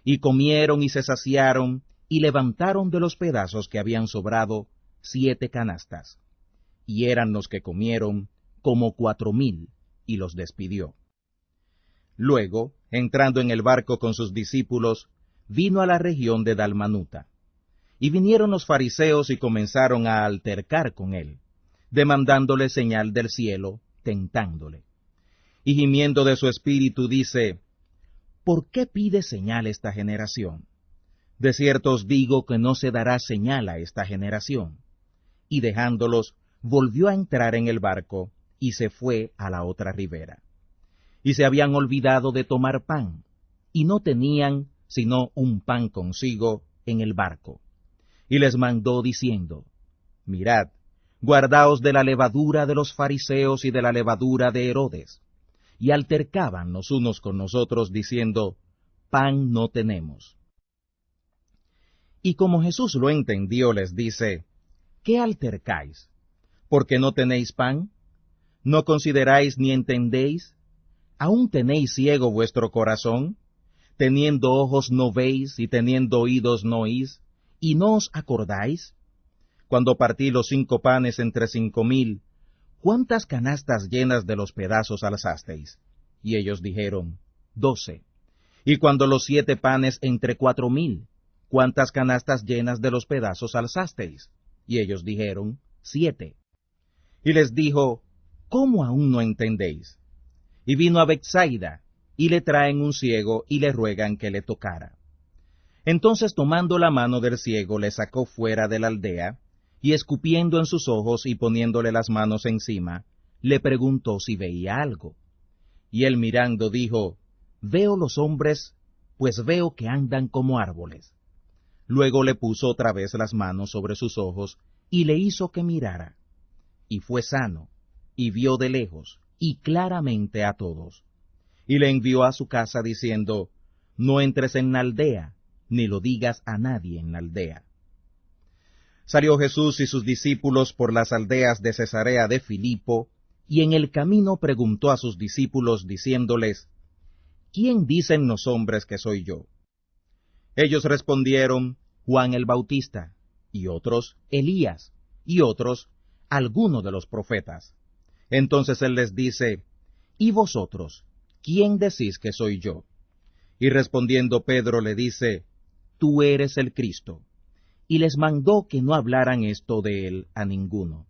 Speaker 1: Y comieron y se saciaron, y levantaron de los pedazos que habían sobrado 7 canastas. Y eran los que comieron como 4,000, y los despidió. Luego, entrando en el barco con sus discípulos, vino a la región de Dalmanuta. Y vinieron los fariseos y comenzaron a altercar con él, demandándole señal del cielo, tentándole. Y gimiendo de su espíritu dice, ¿por qué pide señal esta generación? De cierto os digo que no se dará señal a esta generación. Y dejándolos, volvió a entrar en el barco, y se fue a la otra ribera. Y se habían olvidado de tomar pan, y no tenían sino un pan consigo en el barco. Y les mandó diciendo, mirad, guardaos de la levadura de los fariseos y de la levadura de Herodes. Y altercaban los unos con los otros, diciendo, pan no tenemos. Y como Jesús lo entendió, les dice, ¿qué altercáis? ¿Porque no tenéis pan? ¿No consideráis ni entendéis? ¿Aún tenéis ciego vuestro corazón? Teniendo ojos no veis, y teniendo oídos no oís, ¿y no os acordáis? Cuando partí los 5 panes entre 5,000, ¿cuántas canastas llenas de los pedazos alzasteis? Y ellos dijeron, 12. Y cuando los 7 panes entre 4,000, ¿cuántas canastas llenas de los pedazos alzasteis? Y ellos dijeron, 7. Y les dijo, ¿cómo aún no entendéis? Y vino a Betsaida, y le traen un ciego, y le ruegan que le tocara. Entonces tomando la mano del ciego, le sacó fuera de la aldea, y escupiendo en sus ojos y poniéndole las manos encima, le preguntó si veía algo. Y él mirando dijo, veo los hombres, pues veo que andan como árboles. Luego le puso otra vez las manos sobre sus ojos, y le hizo que mirara. Y fue sano, y vio de lejos, y claramente a todos. Y le envió a su casa diciendo, no entres en la aldea, ni lo digas a nadie en la aldea. Salió Jesús y sus discípulos por las aldeas de Cesarea de Filipo, y en el camino preguntó a sus discípulos, diciéndoles, ¿quién dicen los hombres que soy yo? Ellos respondieron, Juan el Bautista, y otros, Elías, y otros, alguno de los profetas. Entonces él les dice, ¿y vosotros, quién decís que soy yo? Y respondiendo Pedro le dice, tú eres el Cristo. Y les mandó que no hablaran esto de él a ninguno.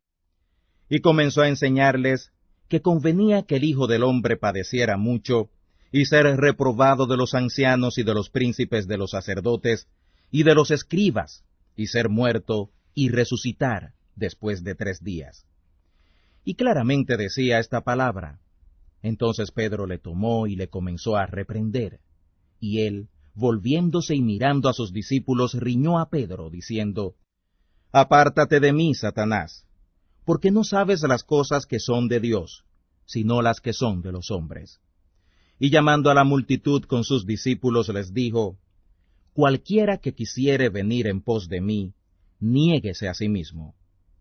Speaker 1: Y comenzó a enseñarles que convenía que el Hijo del Hombre padeciera mucho, y ser reprobado de los ancianos y de los príncipes de los sacerdotes, y de los escribas, y ser muerto, y resucitar después de 3 días. y claramente decía esta palabra. Entonces Pedro le tomó y le comenzó a reprender. Y él, volviéndose y mirando a sus discípulos, riñó a Pedro, diciendo, «Apártate de mí, Satanás, porque no sabes las cosas que son de Dios, sino las que son de los hombres». Y llamando a la multitud con sus discípulos les dijo, «Cualquiera que quisiere venir en pos de mí, niéguese a sí mismo,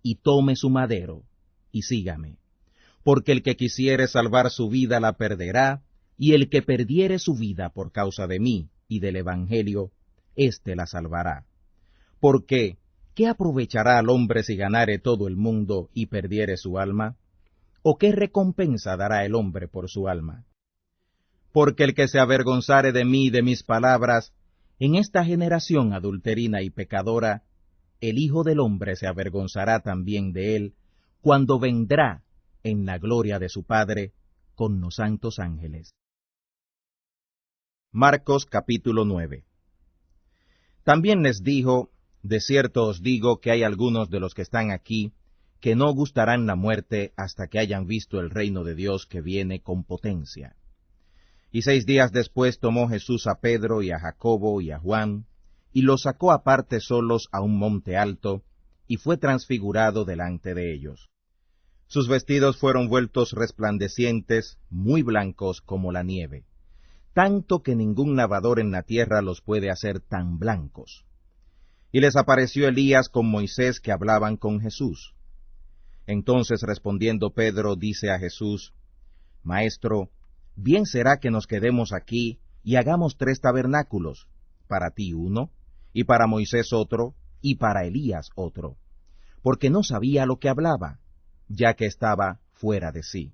Speaker 1: y tome su madero, y sígame. Porque el que quisiere salvar su vida la perderá, y el que perdiere su vida por causa de mí y del Evangelio, éste la salvará. Porque, ¿qué aprovechará al hombre si ganare todo el mundo y perdiere su alma? ¿O qué recompensa dará el hombre por su alma? Porque el que se avergonzare de mí y de mis palabras, en esta generación adulterina y pecadora, el Hijo del Hombre se avergonzará también de él, cuando vendrá en la gloria de su Padre con los santos ángeles. Marcos capítulo 9. También les dijo, de cierto os digo que hay algunos de los que están aquí, que no gustarán la muerte hasta que hayan visto el reino de Dios que viene con potencia. Y 6 días después tomó Jesús a Pedro y a Jacobo y a Juan, y los sacó aparte solos a un monte alto, y fue transfigurado delante de ellos. Sus vestidos fueron vueltos resplandecientes, muy blancos como la nieve, tanto que ningún lavador en la tierra los puede hacer tan blancos. Y les apareció Elías con Moisés que hablaban con Jesús. Entonces respondiendo Pedro dice a Jesús, «Maestro, bien será que nos quedemos aquí y hagamos 3 tabernáculos, para ti uno, y para Moisés otro, y para Elías otro», porque no sabía lo que hablaba, ya que estaba fuera de sí.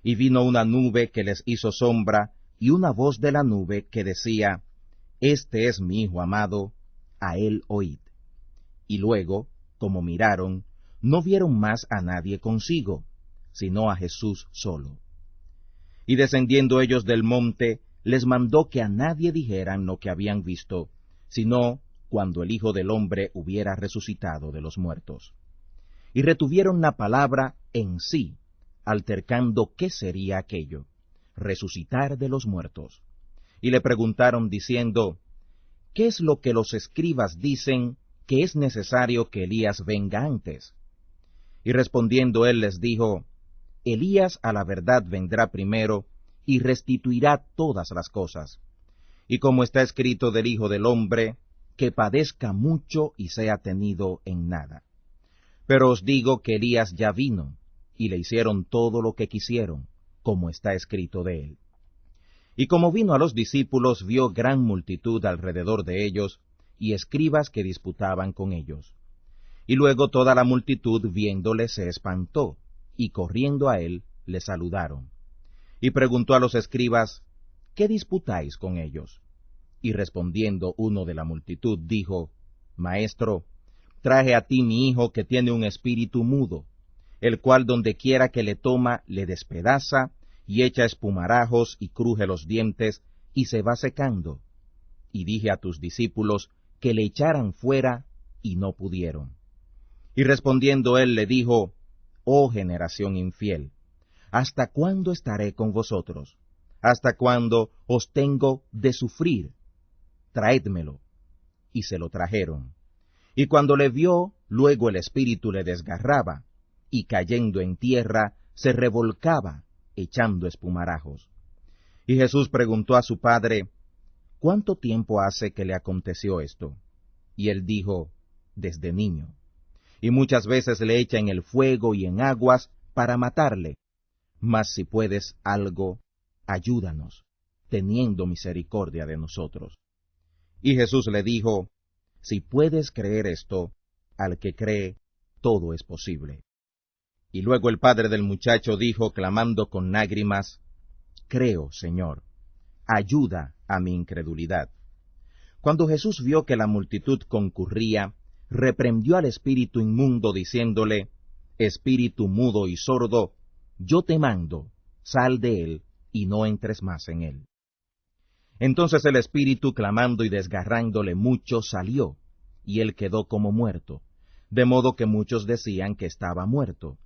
Speaker 1: Y vino una nube que les hizo sombra, y una voz de la nube que decía, «Este es mi Hijo amado, a él oíd». Y luego, como miraron, no vieron más a nadie consigo, sino a Jesús solo. Y descendiendo ellos del monte, les mandó que a nadie dijeran lo que habían visto, sino cuando el Hijo del Hombre hubiera resucitado de los muertos. Y retuvieron la palabra en sí, altercando qué sería aquello, resucitar de los muertos. Y le preguntaron diciendo, ¿qué es lo que los escribas dicen que es necesario que Elías venga antes? Y respondiendo él les dijo, Elías a la verdad vendrá primero, y restituirá todas las cosas. Y como está escrito del Hijo del Hombre, que padezca mucho y sea tenido en nada. Pero os digo que Elías ya vino, y le hicieron todo lo que quisieron, como está escrito de él. Y como vino a los discípulos, vio gran multitud alrededor de ellos, y escribas que disputaban con ellos. Y luego toda la multitud viéndole se espantó, y corriendo a él, le saludaron. Y preguntó a los escribas, ¿qué disputáis con ellos? Y respondiendo uno de la multitud, dijo, Maestro, traje a ti mi hijo que tiene un espíritu mudo, el cual donde quiera que le toma, le despedaza, y echa espumarajos y cruje los dientes, y se va secando. Y dije a tus discípulos que le echaran fuera, y no pudieron. Y respondiendo él le dijo, Oh generación infiel, ¿hasta cuándo estaré con vosotros? ¿Hasta cuándo os tengo de sufrir? Traédmelo. Y se lo trajeron. Y cuando le vio, luego el espíritu le desgarraba, y cayendo en tierra, se revolcaba, echando espumarajos. Y Jesús preguntó a su padre, ¿cuánto tiempo hace que le aconteció esto? Y él dijo, desde niño. Y muchas veces le echa en el fuego y en aguas para matarle. Mas si puedes algo, ayúdanos, teniendo misericordia de nosotros. Y Jesús le dijo, si puedes creer esto, al que cree, todo es posible. Y luego el padre del muchacho dijo, clamando con lágrimas, Creo, Señor, ayuda a mi incredulidad. Cuando Jesús vio que la multitud concurría, reprendió al espíritu inmundo, diciéndole, Espíritu mudo y sordo, yo te mando, sal de él, y no entres más en él. Entonces el espíritu, clamando y desgarrándole mucho, salió, y él quedó como muerto, de modo que muchos decían que estaba muerto.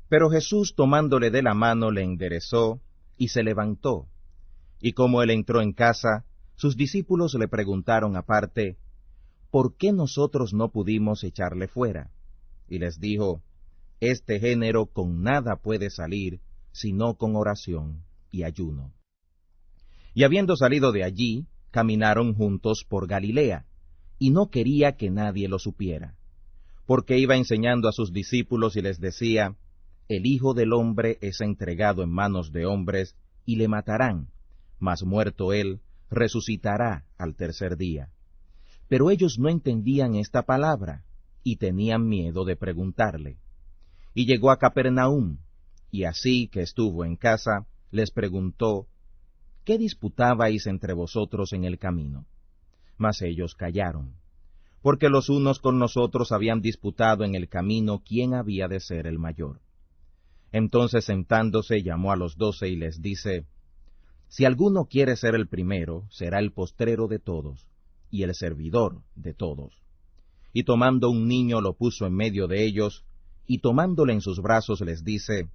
Speaker 1: Pero Jesús, tomándole de la mano, le enderezó, y se levantó. Y como él entró en casa, sus discípulos le preguntaron aparte, ¿por qué nosotros no pudimos echarle fuera? Y les dijo, este género con nada puede salir, sino con oración y ayuno. Y habiendo salido de allí, caminaron juntos por Galilea, y no quería que nadie lo supiera, porque iba enseñando a sus discípulos y les decía, el Hijo del Hombre es entregado en manos de hombres, y le matarán, mas muerto él, resucitará al tercer día. Pero ellos no entendían esta palabra, y tenían miedo de preguntarle. Y llegó a Capernaum, y así que estuvo en casa, les preguntó, ¿qué disputabais entre vosotros en el camino? Mas ellos callaron, porque los unos con nosotros habían disputado en el camino quién había de ser el mayor. Entonces sentándose llamó a los 12 y les dice, si alguno quiere ser el primero, será el postrero de todos, y el servidor de todos. Y tomando un niño lo puso en medio de ellos, y tomándole en sus brazos les dice,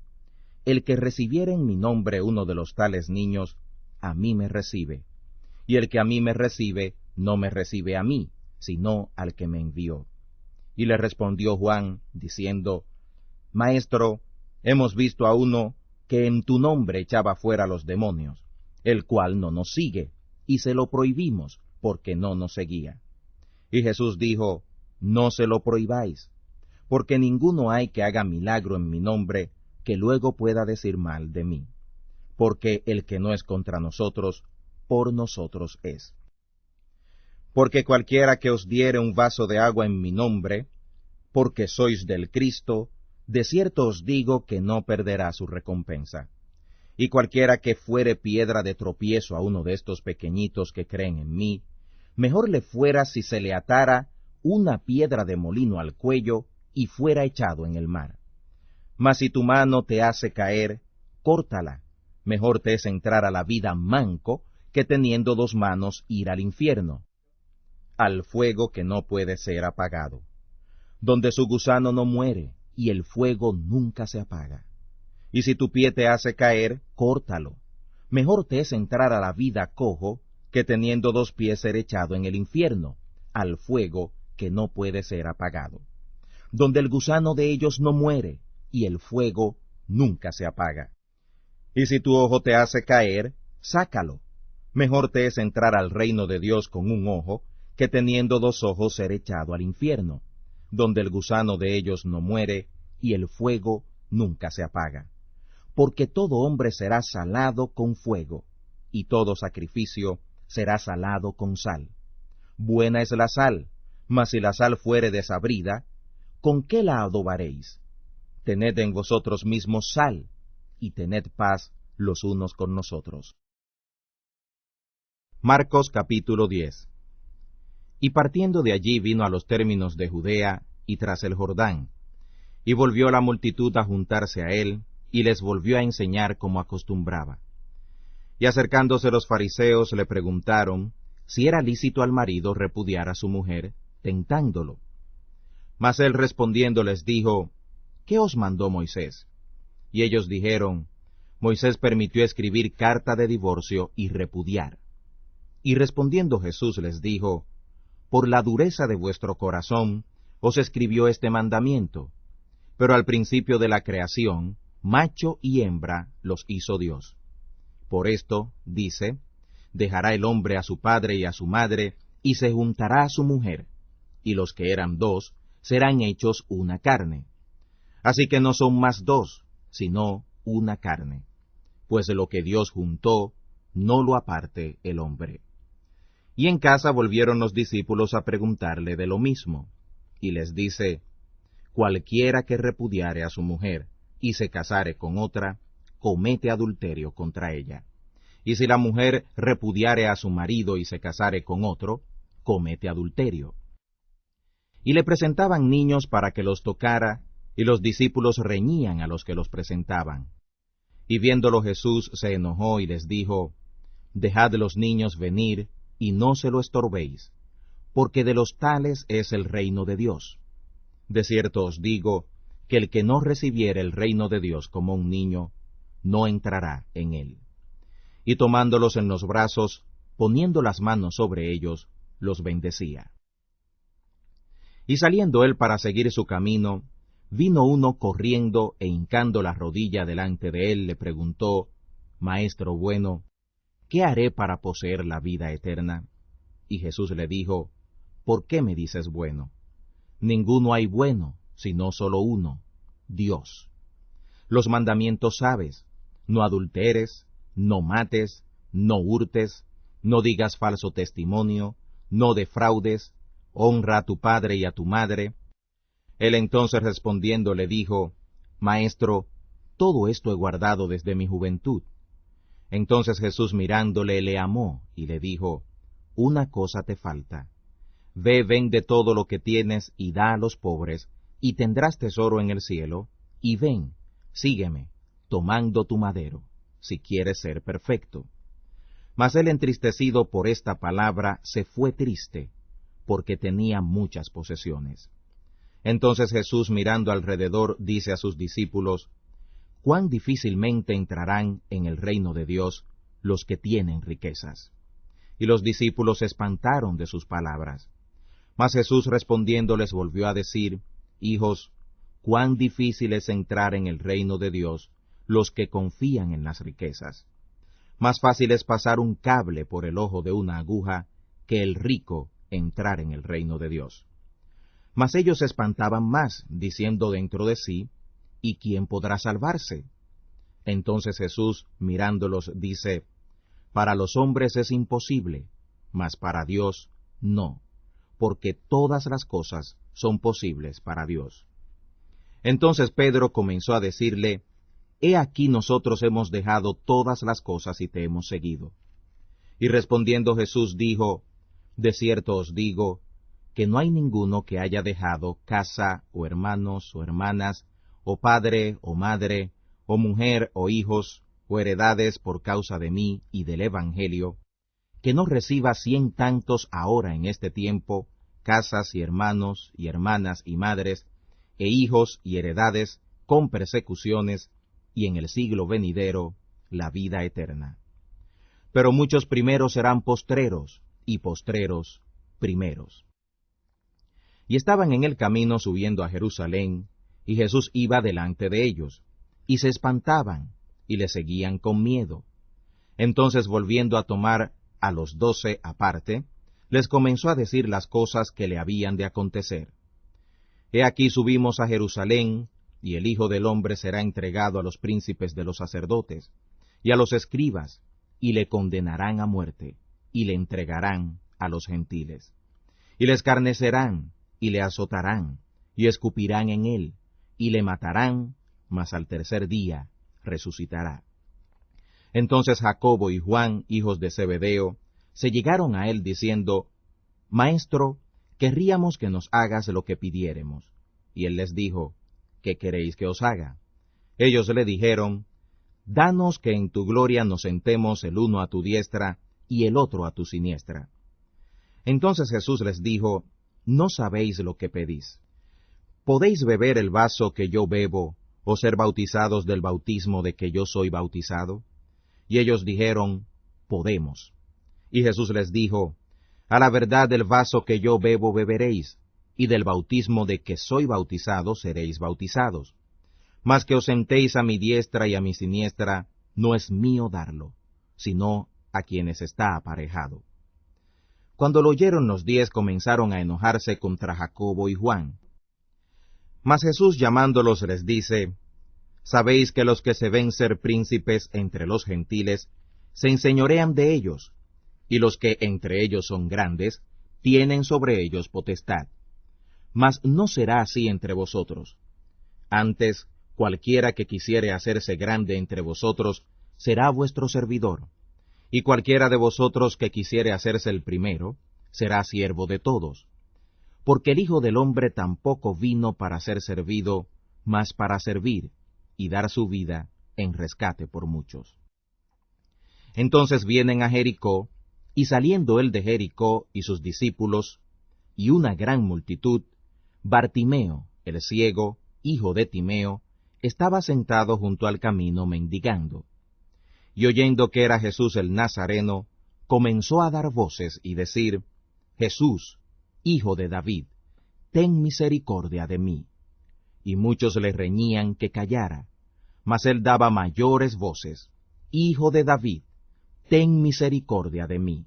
Speaker 1: el que recibiere en mi nombre uno de los tales niños, a mí me recibe, y el que a mí me recibe, no me recibe a mí, sino al que me envió. Y le respondió Juan, diciendo, Maestro, hemos visto a uno que en tu nombre echaba fuera los demonios, el cual no nos sigue, y se lo prohibimos, porque no nos seguía. Y Jesús dijo, no se lo prohibáis, porque ninguno hay que haga milagro en mi nombre, que luego pueda decir mal de mí. Porque el que no es contra nosotros, por nosotros es. Porque cualquiera que os diere un vaso de agua en mi nombre, porque sois del Cristo, de cierto os digo que no perderá su recompensa. Y cualquiera que fuere piedra de tropiezo a uno de estos pequeñitos que creen en mí, mejor le fuera si se le atara una piedra de molino al cuello y fuera echado en el mar. Mas si tu mano te hace caer, córtala. Mejor te es entrar a la vida manco que teniendo 2 manos ir al infierno, al fuego que no puede ser apagado, donde su gusano no muere y el fuego nunca se apaga. Y si tu pie te hace caer, córtalo. Mejor te es entrar a la vida cojo que teniendo 2 pies ser echado en el infierno, al fuego que no puede ser apagado, donde el gusano de ellos no muere y el fuego nunca se apaga. Y si tu ojo te hace caer, sácalo. Mejor te es entrar al reino de Dios con un ojo, que teniendo 2 ojos ser echado al infierno, donde el gusano de ellos no muere, y el fuego nunca se apaga. Porque todo hombre será salado con fuego, y todo sacrificio será salado con sal. Buena es la sal, mas si la sal fuere desabrida, ¿con qué la adobaréis? Tened en vosotros mismos sal, y tened paz los unos con nosotros. Marcos capítulo 10. Y partiendo de allí vino a los términos de Judea y tras el Jordán, y volvió la multitud a juntarse a él, y les volvió a enseñar como acostumbraba. Y acercándose los fariseos le preguntaron si era lícito al marido repudiar a su mujer, tentándolo. Mas él respondiendo les dijo, ¿qué os mandó Moisés? Y ellos dijeron, Moisés permitió escribir carta de divorcio y repudiar. Y respondiendo Jesús les dijo, por la dureza de vuestro corazón os escribió este mandamiento, pero al principio de la creación, macho y hembra los hizo Dios. Por esto, dice, dejará el hombre a su padre y a su madre, y se juntará a su mujer, y los que eran 2 serán hechos una carne. Así que no son más 2, sino una carne. Pues lo que Dios juntó, no lo aparte el hombre. Y en casa volvieron los discípulos a preguntarle de lo mismo. Y les dice, cualquiera que repudiare a su mujer, y se casare con otra, comete adulterio contra ella. Y si la mujer repudiare a su marido y se casare con otro, comete adulterio. Y le presentaban niños para que los tocara, y los discípulos reñían a los que los presentaban. Y viéndolo Jesús se enojó y les dijo, dejad los niños venir, y no se lo estorbéis, porque de los tales es el reino de Dios. De cierto os digo, que el que no recibiere el reino de Dios como un niño, no entrará en él. Y tomándolos en los brazos, poniendo las manos sobre ellos, los bendecía. Y saliendo él para seguir su camino, vino uno corriendo e hincando la rodilla delante de él, le preguntó, Maestro bueno, ¿qué haré para poseer la vida eterna? Y Jesús le dijo, ¿por qué me dices bueno? Ninguno hay bueno, sino solo uno, Dios. Los mandamientos sabes, no adulteres, no mates, no hurtes, no digas falso testimonio, no defraudes, honra a tu padre y a tu madre. Él entonces respondiendo le dijo, Maestro, todo esto he guardado desde mi juventud. Entonces Jesús mirándole le amó y le dijo, una cosa te falta. Ve, vende todo lo que tienes y da a los pobres, y tendrás tesoro en el cielo, y ven, sígueme, tomando tu madero, si quieres ser perfecto. Mas él entristecido por esta palabra se fue triste, porque tenía muchas posesiones. Entonces Jesús mirando alrededor dice a sus discípulos, cuán difícilmente entrarán en el reino de Dios los que tienen riquezas. Y los discípulos se espantaron de sus palabras. Mas Jesús respondiendo les volvió a decir, hijos, cuán difícil es entrar en el reino de Dios los que confían en las riquezas. Más fácil es pasar un cable por el ojo de una aguja que el rico entrar en el reino de Dios. Mas ellos se espantaban más, diciendo dentro de sí, ¿y quién podrá salvarse? Entonces Jesús, mirándolos, dice, para los hombres es imposible, mas para Dios no, porque todas las cosas son posibles para Dios. Entonces Pedro comenzó a decirle, he aquí nosotros hemos dejado todas las cosas y te hemos seguido. Y respondiendo Jesús dijo, de cierto os digo, que no hay ninguno que haya dejado casa, o hermanos, o hermanas, o padre, o madre, o mujer, o hijos, o heredades por causa de mí y del Evangelio, que no reciba 100 tantos ahora en este tiempo, casas y hermanos, y hermanas, y madres, e hijos y heredades, con persecuciones, y en el siglo venidero, la vida eterna. Pero muchos primeros serán postreros, y postreros primeros. Y estaban en el camino subiendo a Jerusalén, y Jesús iba delante de ellos, y se espantaban, y le seguían con miedo. Entonces volviendo a tomar a los 12 aparte, les comenzó a decir las cosas que le habían de acontecer. He aquí subimos a Jerusalén, y el Hijo del Hombre será entregado a los príncipes de los sacerdotes, y a los escribas, y le condenarán a muerte, y le entregarán a los gentiles. Y le escarnecerán, y le azotarán, y escupirán en él, y le matarán, mas al tercer día resucitará. Entonces Jacobo y Juan, hijos de Zebedeo, se llegaron a él diciendo, Maestro, querríamos que nos hagas lo que pidiéremos. Y él les dijo, ¿qué queréis que os haga? Ellos le dijeron, danos que en tu gloria nos sentemos el uno a tu diestra y el otro a tu siniestra. Entonces Jesús les dijo, no sabéis lo que pedís. ¿Podéis beber el vaso que yo bebo, o ser bautizados del bautismo de que yo soy bautizado? Y ellos dijeron, podemos. Y Jesús les dijo, a la verdad del vaso que yo bebo beberéis, y del bautismo de que soy bautizado seréis bautizados. Mas que os sentéis a mi diestra y a mi siniestra, no es mío darlo, sino a quienes está aparejado. Cuando lo oyeron los 10 comenzaron a enojarse contra Jacobo y Juan. Mas Jesús llamándolos les dice, ¿sabéis que los que se ven ser príncipes entre los gentiles se enseñorean de ellos, y los que entre ellos son grandes tienen sobre ellos potestad? Mas no será así entre vosotros. Antes, cualquiera que quisiere hacerse grande entre vosotros será vuestro servidor, y cualquiera de vosotros que quisiere hacerse el primero será siervo de todos. Porque el Hijo del Hombre tampoco vino para ser servido, mas para servir, y dar su vida en rescate por muchos. Entonces vienen a Jericó, y saliendo él de Jericó y sus discípulos, y una gran multitud, Bartimeo, el ciego, hijo de Timeo, estaba sentado junto al camino mendigando. Y oyendo que era Jesús el Nazareno, comenzó a dar voces y decir, Jesús, hijo de David, ten misericordia de mí. Y muchos le reñían que callara, mas él daba mayores voces, Hijo de David, ten misericordia de mí.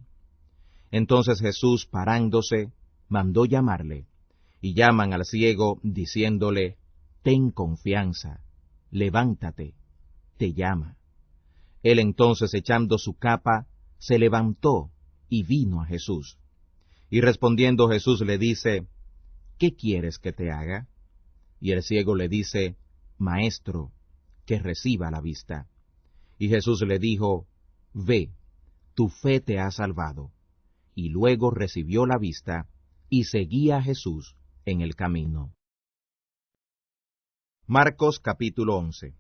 Speaker 1: Entonces Jesús, parándose, mandó llamarle, y llaman al ciego, diciéndole, ten confianza, levántate, te llama. Él entonces, echando su capa, se levantó y vino a Jesús. Y respondiendo Jesús le dice, ¿qué quieres que te haga? Y el ciego le dice, Maestro, que reciba la vista. Y Jesús le dijo, ve, tu fe te ha salvado. Y luego recibió la vista, y seguía a Jesús en el camino. Marcos capítulo 11.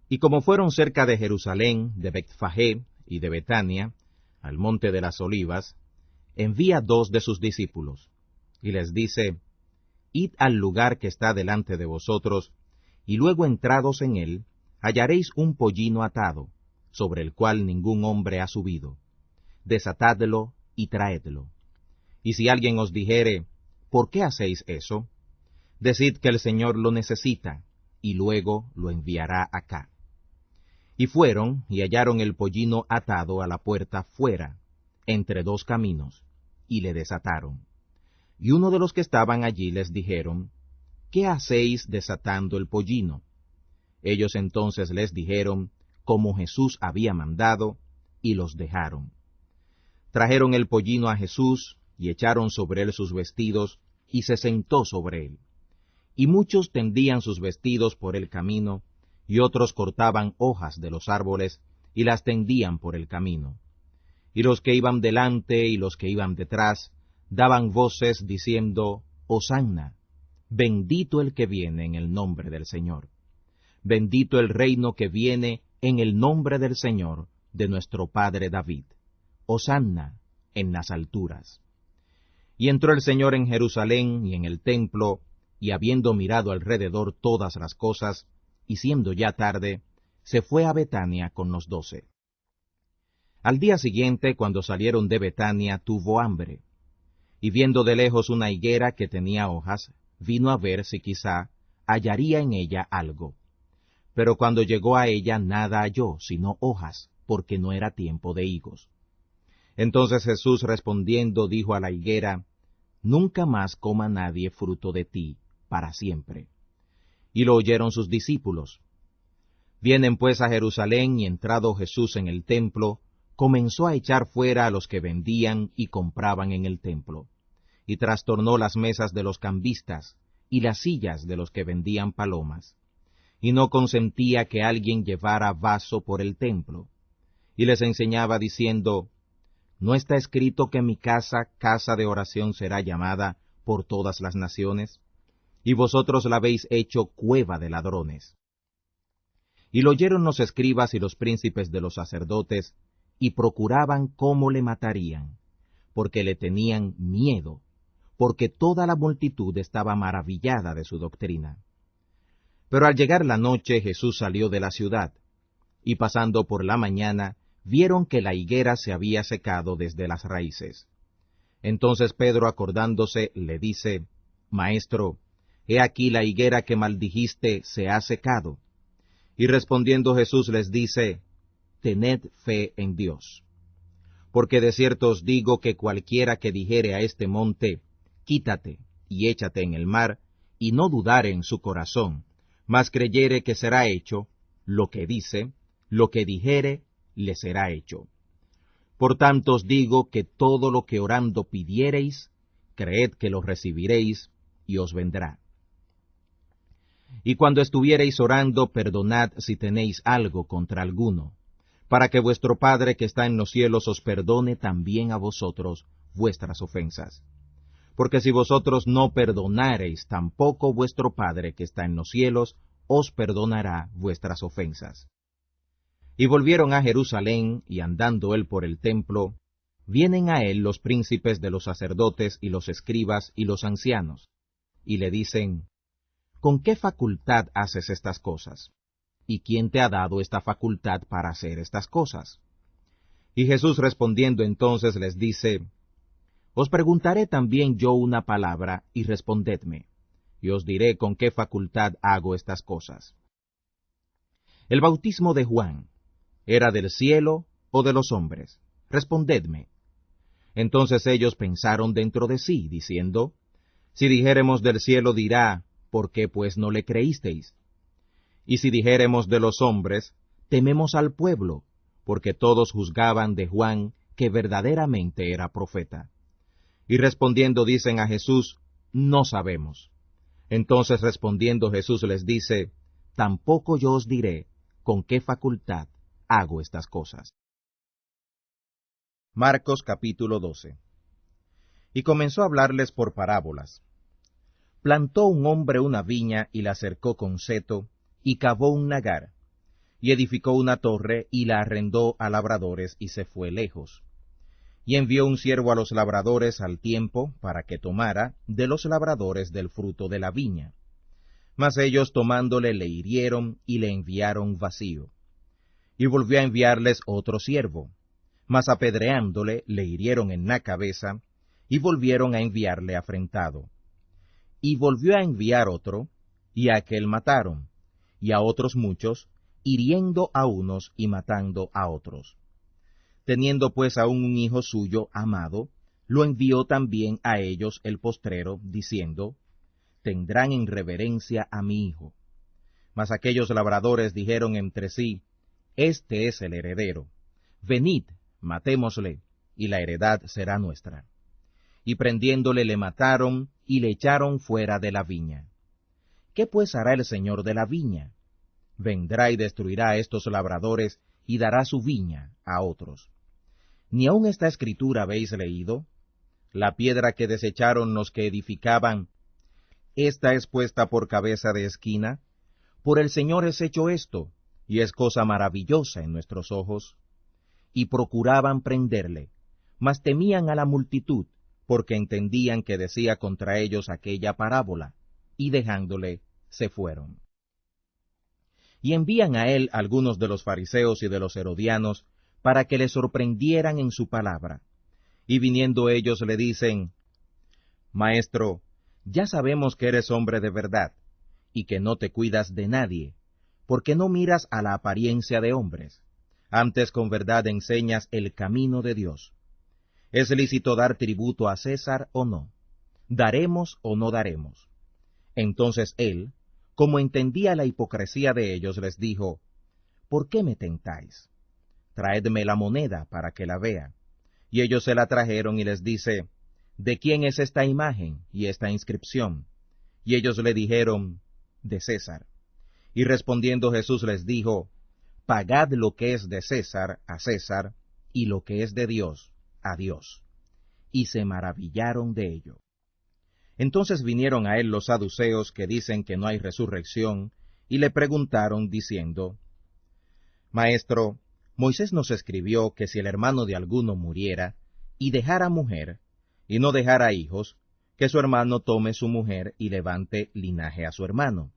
Speaker 1: Y como fueron cerca de Jerusalén, de Betfagé y de Betania, al monte de las Olivas, envía 2 de sus discípulos, y les dice, id al lugar que está delante de vosotros, y luego entrados en él, hallaréis un pollino atado, sobre el cual ningún hombre ha subido. Desatadlo y traedlo. Y si alguien os dijere, ¿por qué hacéis eso? Decid que el Señor lo necesita, y luego lo enviará acá. Y fueron, y hallaron el pollino atado a la puerta fuera, entre 2 caminos, y le desataron. Y uno de los que estaban allí les dijeron, ¿qué hacéis desatando el pollino? Ellos entonces les dijeron, como Jesús había mandado, y los dejaron. Trajeron el pollino a Jesús, y echaron sobre él sus vestidos, y se sentó sobre él. Y muchos tendían sus vestidos por el camino, y otros cortaban hojas de los árboles, y las tendían por el camino. Y los que iban delante y los que iban detrás, daban voces diciendo, Hosanna, bendito el que viene en el nombre del Señor. Bendito el reino que viene en el nombre del Señor, de nuestro Padre David. Hosanna en las alturas. Y entró el Señor en Jerusalén y en el templo, y habiendo mirado alrededor todas las cosas, y siendo ya tarde, se fue a Betania con los 12. Al día siguiente, cuando salieron de Betania, tuvo hambre. Y viendo de lejos una higuera que tenía hojas, vino a ver si quizá hallaría en ella algo. Pero cuando llegó a ella nada halló, sino hojas, porque no era tiempo de higos. Entonces Jesús respondiendo dijo a la higuera, Nunca más coma nadie fruto de ti, para siempre. Y lo oyeron sus discípulos. Vienen pues a Jerusalén, y entrado Jesús en el templo, comenzó a echar fuera a los que vendían y compraban en el templo, y trastornó las mesas de los cambistas, y las sillas de los que vendían palomas, y no consentía que alguien llevara vaso por el templo, y les enseñaba diciendo, ¿no está escrito que mi casa, casa de oración será llamada por todas las naciones? Y vosotros la habéis hecho cueva de ladrones. Y lo oyeron los escribas y los príncipes de los sacerdotes, y procuraban cómo le matarían, porque le tenían miedo, porque toda la multitud estaba maravillada de su doctrina. Pero al llegar la noche Jesús salió de la ciudad, y pasando por la mañana, vieron que la higuera se había secado desde las raíces. Entonces Pedro, acordándose, le dice, Maestro, he aquí la higuera que maldijiste se ha secado. Y respondiendo Jesús les dice, Tened fe en Dios. Porque de cierto os digo que cualquiera que dijere a este monte, Quítate y échate en el mar, y no dudare en su corazón, mas creyere que será hecho, lo que dice, lo que dijere, le será hecho. Por tanto os digo que todo lo que orando pidiereis, creed que lo recibiréis, y os vendrá. Y cuando estuviereis orando, perdonad si tenéis algo contra alguno, para que vuestro Padre que está en los cielos os perdone también a vosotros vuestras ofensas. Porque si vosotros no perdonareis, tampoco vuestro Padre que está en los cielos os perdonará vuestras ofensas. Y volvieron a Jerusalén, y andando él por el templo, vienen a él los príncipes de los sacerdotes y los escribas y los ancianos, y le dicen, ¿con qué facultad haces estas cosas? ¿Y quién te ha dado esta facultad para hacer estas cosas? Y Jesús respondiendo entonces les dice, os preguntaré también yo una palabra, y respondedme, y os diré con qué facultad hago estas cosas. ¿El bautismo de Juan era del cielo o de los hombres? Respondedme. Entonces ellos pensaron dentro de sí, diciendo, si dijéremos del cielo dirá, ¿por qué pues no le creísteis? Y si dijéremos de los hombres, tememos al pueblo, porque todos juzgaban de Juan que verdaderamente era profeta. Y respondiendo dicen a Jesús, no sabemos. Entonces respondiendo Jesús les dice, tampoco yo os diré con qué facultad hago estas cosas. Marcos capítulo 12. Y comenzó a hablarles por parábolas. Plantó un hombre una viña y la cercó con seto, y cavó un lagar, y edificó una torre y la arrendó a labradores y se fue lejos. Y envió un siervo a los labradores al tiempo para que tomara de los labradores del fruto de la viña. Mas ellos tomándole le hirieron y le enviaron vacío. Y volvió a enviarles otro siervo, mas apedreándole le hirieron en la cabeza, y volvieron a enviarle afrentado. Y volvió a enviar otro, y a aquel mataron, y a otros muchos, hiriendo a unos y matando a otros. Teniendo pues aún un hijo suyo amado, lo envió también a ellos el postrero, diciendo, tendrán en reverencia a mi hijo. Mas aquellos labradores dijeron entre sí, este es el heredero, venid, matémosle, y la heredad será nuestra. Y prendiéndole le mataron, y le echaron fuera de la viña. ¿Qué pues hará el señor de la viña? Vendrá y destruirá a estos labradores, y dará su viña a otros. ¿Ni aun esta escritura habéis leído? La piedra que desecharon los que edificaban, esta es puesta por cabeza de esquina. Por el Señor es hecho esto, y es cosa maravillosa en nuestros ojos. Y procuraban prenderle, mas temían a la multitud, porque entendían que decía contra ellos aquella parábola, y dejándole, se fueron. Y envían a él algunos de los fariseos y de los herodianos, para que le sorprendieran en su palabra. Y viniendo ellos le dicen, Maestro, ya sabemos que eres hombre de verdad, y que no te cuidas de nadie, porque no miras a la apariencia de hombres, antes con verdad enseñas el camino de Dios. ¿Es lícito dar tributo a César o no? ¿Daremos o no daremos? Entonces él, como entendía la hipocresía de ellos, les dijo, ¿por qué me tentáis? Traedme la moneda para que la vea. Y ellos se la trajeron y les dice, ¿de quién es esta imagen y esta inscripción? Y ellos le dijeron, de César. Y respondiendo Jesús les dijo, pagad lo que es de César a César, y lo que es de Dios a Dios. Y se maravillaron de ello. Entonces vinieron a él los saduceos que dicen que no hay resurrección, y le preguntaron diciendo, Maestro, Moisés nos escribió que si el hermano de alguno muriera, y dejara mujer, y no dejara hijos, que su hermano tome su mujer y levante linaje a su hermano.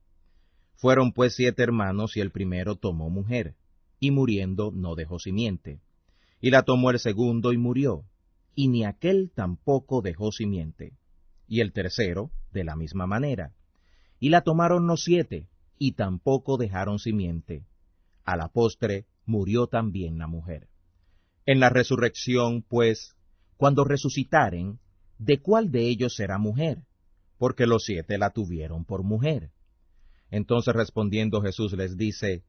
Speaker 1: Fueron pues 7 hermanos, y el primero tomó mujer, y muriendo no dejó simiente. Y la tomó el segundo y murió, y ni aquel tampoco dejó simiente. Y el tercero, de la misma manera. Y la tomaron los 7, y tampoco dejaron simiente. A la postre murió también la mujer. En la resurrección, pues, cuando resucitaren, ¿de cuál de ellos será mujer? Porque los 7 la tuvieron por mujer. Entonces respondiendo Jesús les dice,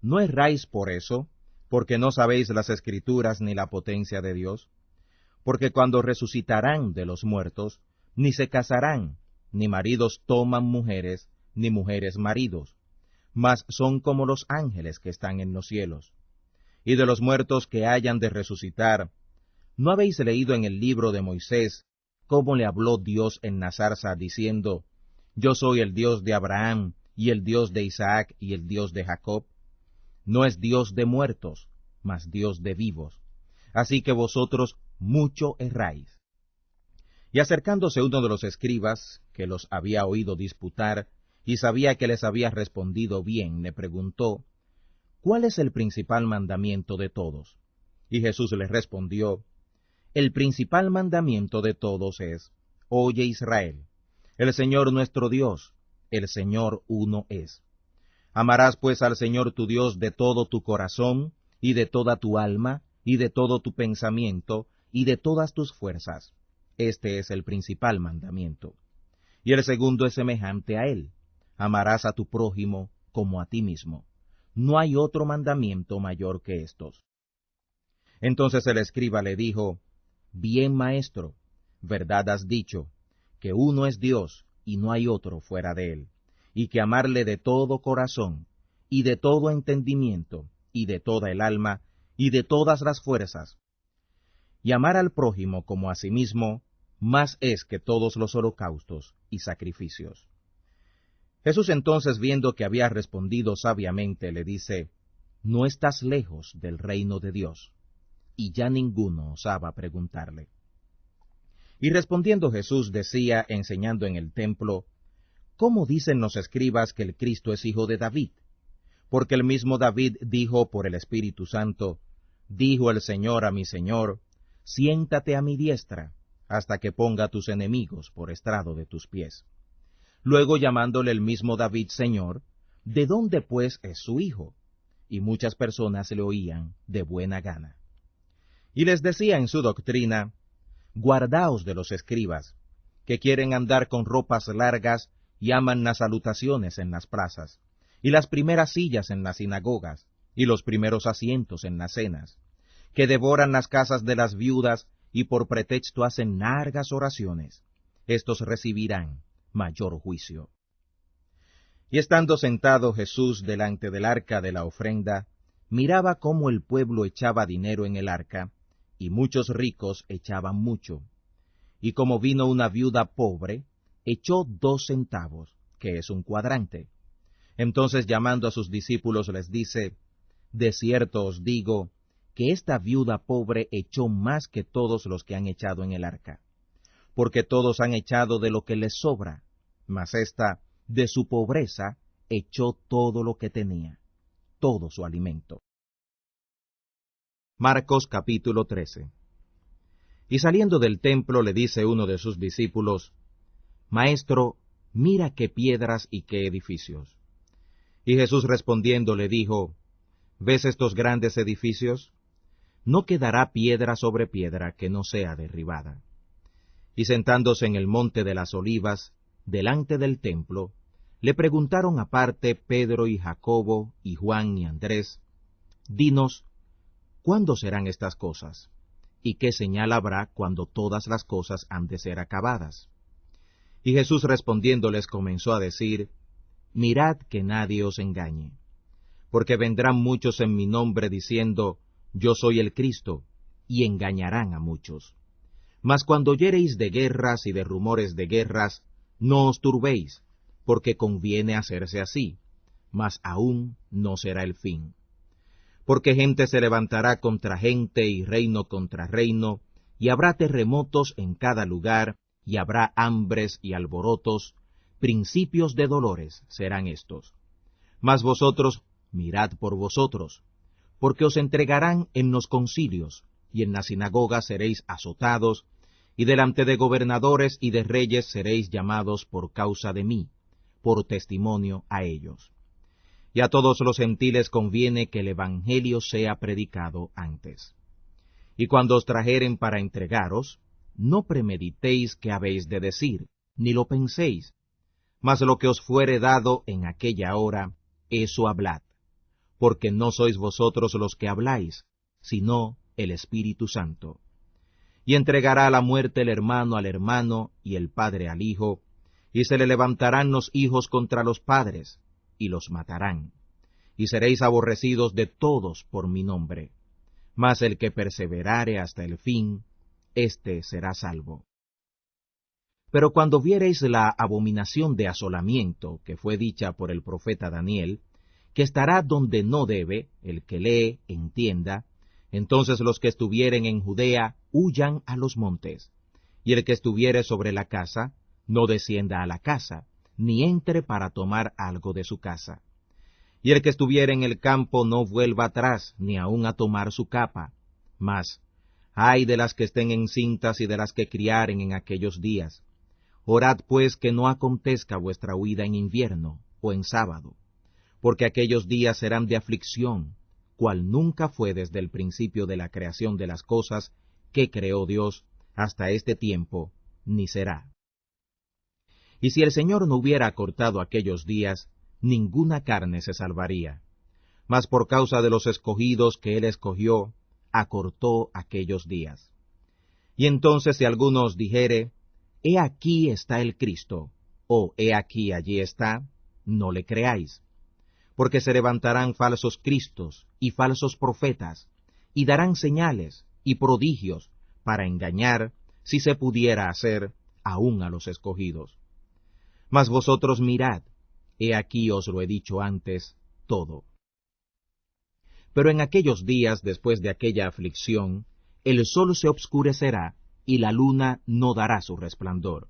Speaker 1: ¿no erráis por eso, porque no sabéis las Escrituras ni la potencia de Dios? Porque cuando resucitarán de los muertos, ni se casarán, ni maridos toman mujeres, ni mujeres maridos, mas son como los ángeles que están en los cielos. Y de los muertos que hayan de resucitar, ¿no habéis leído en el libro de Moisés cómo le habló Dios en la zarza, diciendo, Yo soy el Dios de Abraham, y el Dios de Isaac, y el Dios de Jacob? No es Dios de muertos, mas Dios de vivos. Así que vosotros mucho erráis. Y acercándose uno de los escribas, que los había oído disputar, y sabía que les había respondido bien, le preguntó, ¿cuál es el principal mandamiento de todos? Y Jesús le respondió, el principal mandamiento de todos es, oye Israel, el Señor nuestro Dios, el Señor uno es. Amarás pues al Señor tu Dios de todo tu corazón, y de toda tu alma, y de todo tu pensamiento, y de todas tus fuerzas. Este es el principal mandamiento. Y el segundo es semejante a él. Amarás a tu prójimo como a ti mismo. No hay otro mandamiento mayor que estos. Entonces el escriba le dijo, bien maestro, verdad has dicho, que uno es Dios y no hay otro fuera de él, y que amarle de todo corazón, y de todo entendimiento, y de toda el alma, y de todas las fuerzas, y amar al prójimo como a sí mismo, más es que todos los holocaustos y sacrificios. Jesús entonces, viendo que había respondido sabiamente, le dice, no estás lejos del reino de Dios. Y ya ninguno osaba preguntarle. Y respondiendo Jesús decía, enseñando en el templo, ¿cómo dicen los escribas que el Cristo es hijo de David? Porque el mismo David dijo por el Espíritu Santo, dijo el Señor a mi Señor, siéntate a mi diestra, hasta que ponga tus enemigos por estrado de tus pies. Luego llamándole el mismo David Señor, ¿de dónde pues es su hijo? Y muchas personas le oían de buena gana. Y les decía en su doctrina, guardaos de los escribas, que quieren andar con ropas largas y aman las salutaciones en las plazas, y las primeras sillas en las sinagogas, y los primeros asientos en las cenas, que devoran las casas de las viudas y por pretexto hacen largas oraciones. Estos recibirán mayor juicio. Y estando sentado Jesús delante del arca de la ofrenda, miraba cómo el pueblo echaba dinero en el arca, y muchos ricos echaban mucho. Y como vino una viuda pobre, echó 2 centavos, que es un cuadrante. Entonces llamando a sus discípulos les dice, de cierto os digo, que esta viuda pobre echó más que todos los que han echado en el arca. Porque todos han echado de lo que les sobra, mas ésta, de su pobreza, echó todo lo que tenía, todo su alimento. Marcos capítulo 13. Y saliendo del templo le dice uno de sus discípulos, Maestro, mira qué piedras y qué edificios. Y Jesús respondiendo le dijo, ¿ves estos grandes edificios? No quedará piedra sobre piedra que no sea derribada. Y sentándose en el monte de las olivas, delante del templo, le preguntaron aparte Pedro y Jacobo y Juan y Andrés, dinos, ¿cuándo serán estas cosas? ¿Y qué señal habrá cuando todas las cosas han de ser acabadas? Y Jesús respondiéndoles comenzó a decir, mirad que nadie os engañe, porque vendrán muchos en mi nombre diciendo, yo soy el Cristo, y engañarán a muchos. Mas cuando oyereis de guerras y de rumores de guerras, no os turbéis, porque conviene hacerse así, mas aún no será el fin. Porque gente se levantará contra gente y reino contra reino, y habrá terremotos en cada lugar, y habrá hambres y alborotos, principios de dolores serán estos. Mas vosotros mirad por vosotros, porque os entregarán en los concilios, y en las sinagogas seréis azotados, y delante de gobernadores y de reyes seréis llamados por causa de mí, por testimonio a ellos. Y a todos los gentiles conviene que el Evangelio sea predicado antes. Y cuando os trajeren para entregaros, no premeditéis qué habéis de decir, ni lo penséis, mas lo que os fuere dado en aquella hora, eso hablad, porque no sois vosotros los que habláis, sino el Espíritu Santo. Y entregará a la muerte el hermano al hermano, y el padre al hijo, y se le levantarán los hijos contra los padres, y los matarán. Y seréis aborrecidos de todos por mi nombre. Mas el que perseverare hasta el fin, éste será salvo. Pero cuando viereis la abominación de asolamiento que fue dicha por el profeta Daniel, que estará donde no debe, el que lee, entienda, entonces los que estuvieren en Judea, huyan a los montes, y el que estuviere sobre la casa, no descienda a la casa, ni entre para tomar algo de su casa. Y el que estuviere en el campo no vuelva atrás, ni aun a tomar su capa. Mas, ay de las que estén encintas y de las que criaren en aquellos días. Orad pues que no acontezca vuestra huida en invierno o en sábado, porque aquellos días serán de aflicción, cual nunca fue desde el principio de la creación de las cosas que creó Dios hasta este tiempo, ni será. Y si el Señor no hubiera acortado aquellos días, ninguna carne se salvaría. Mas por causa de los escogidos que Él escogió, acortó aquellos días. Y entonces si alguno os dijere, he aquí está el Cristo, o he aquí allí está, no le creáis. Porque se levantarán falsos cristos y falsos profetas, y darán señales y prodigios para engañar, si se pudiera hacer, aun a los escogidos. Mas vosotros mirad, he aquí os lo he dicho antes, todo. Pero en aquellos días, después de aquella aflicción, el sol se obscurecerá, y la luna no dará su resplandor,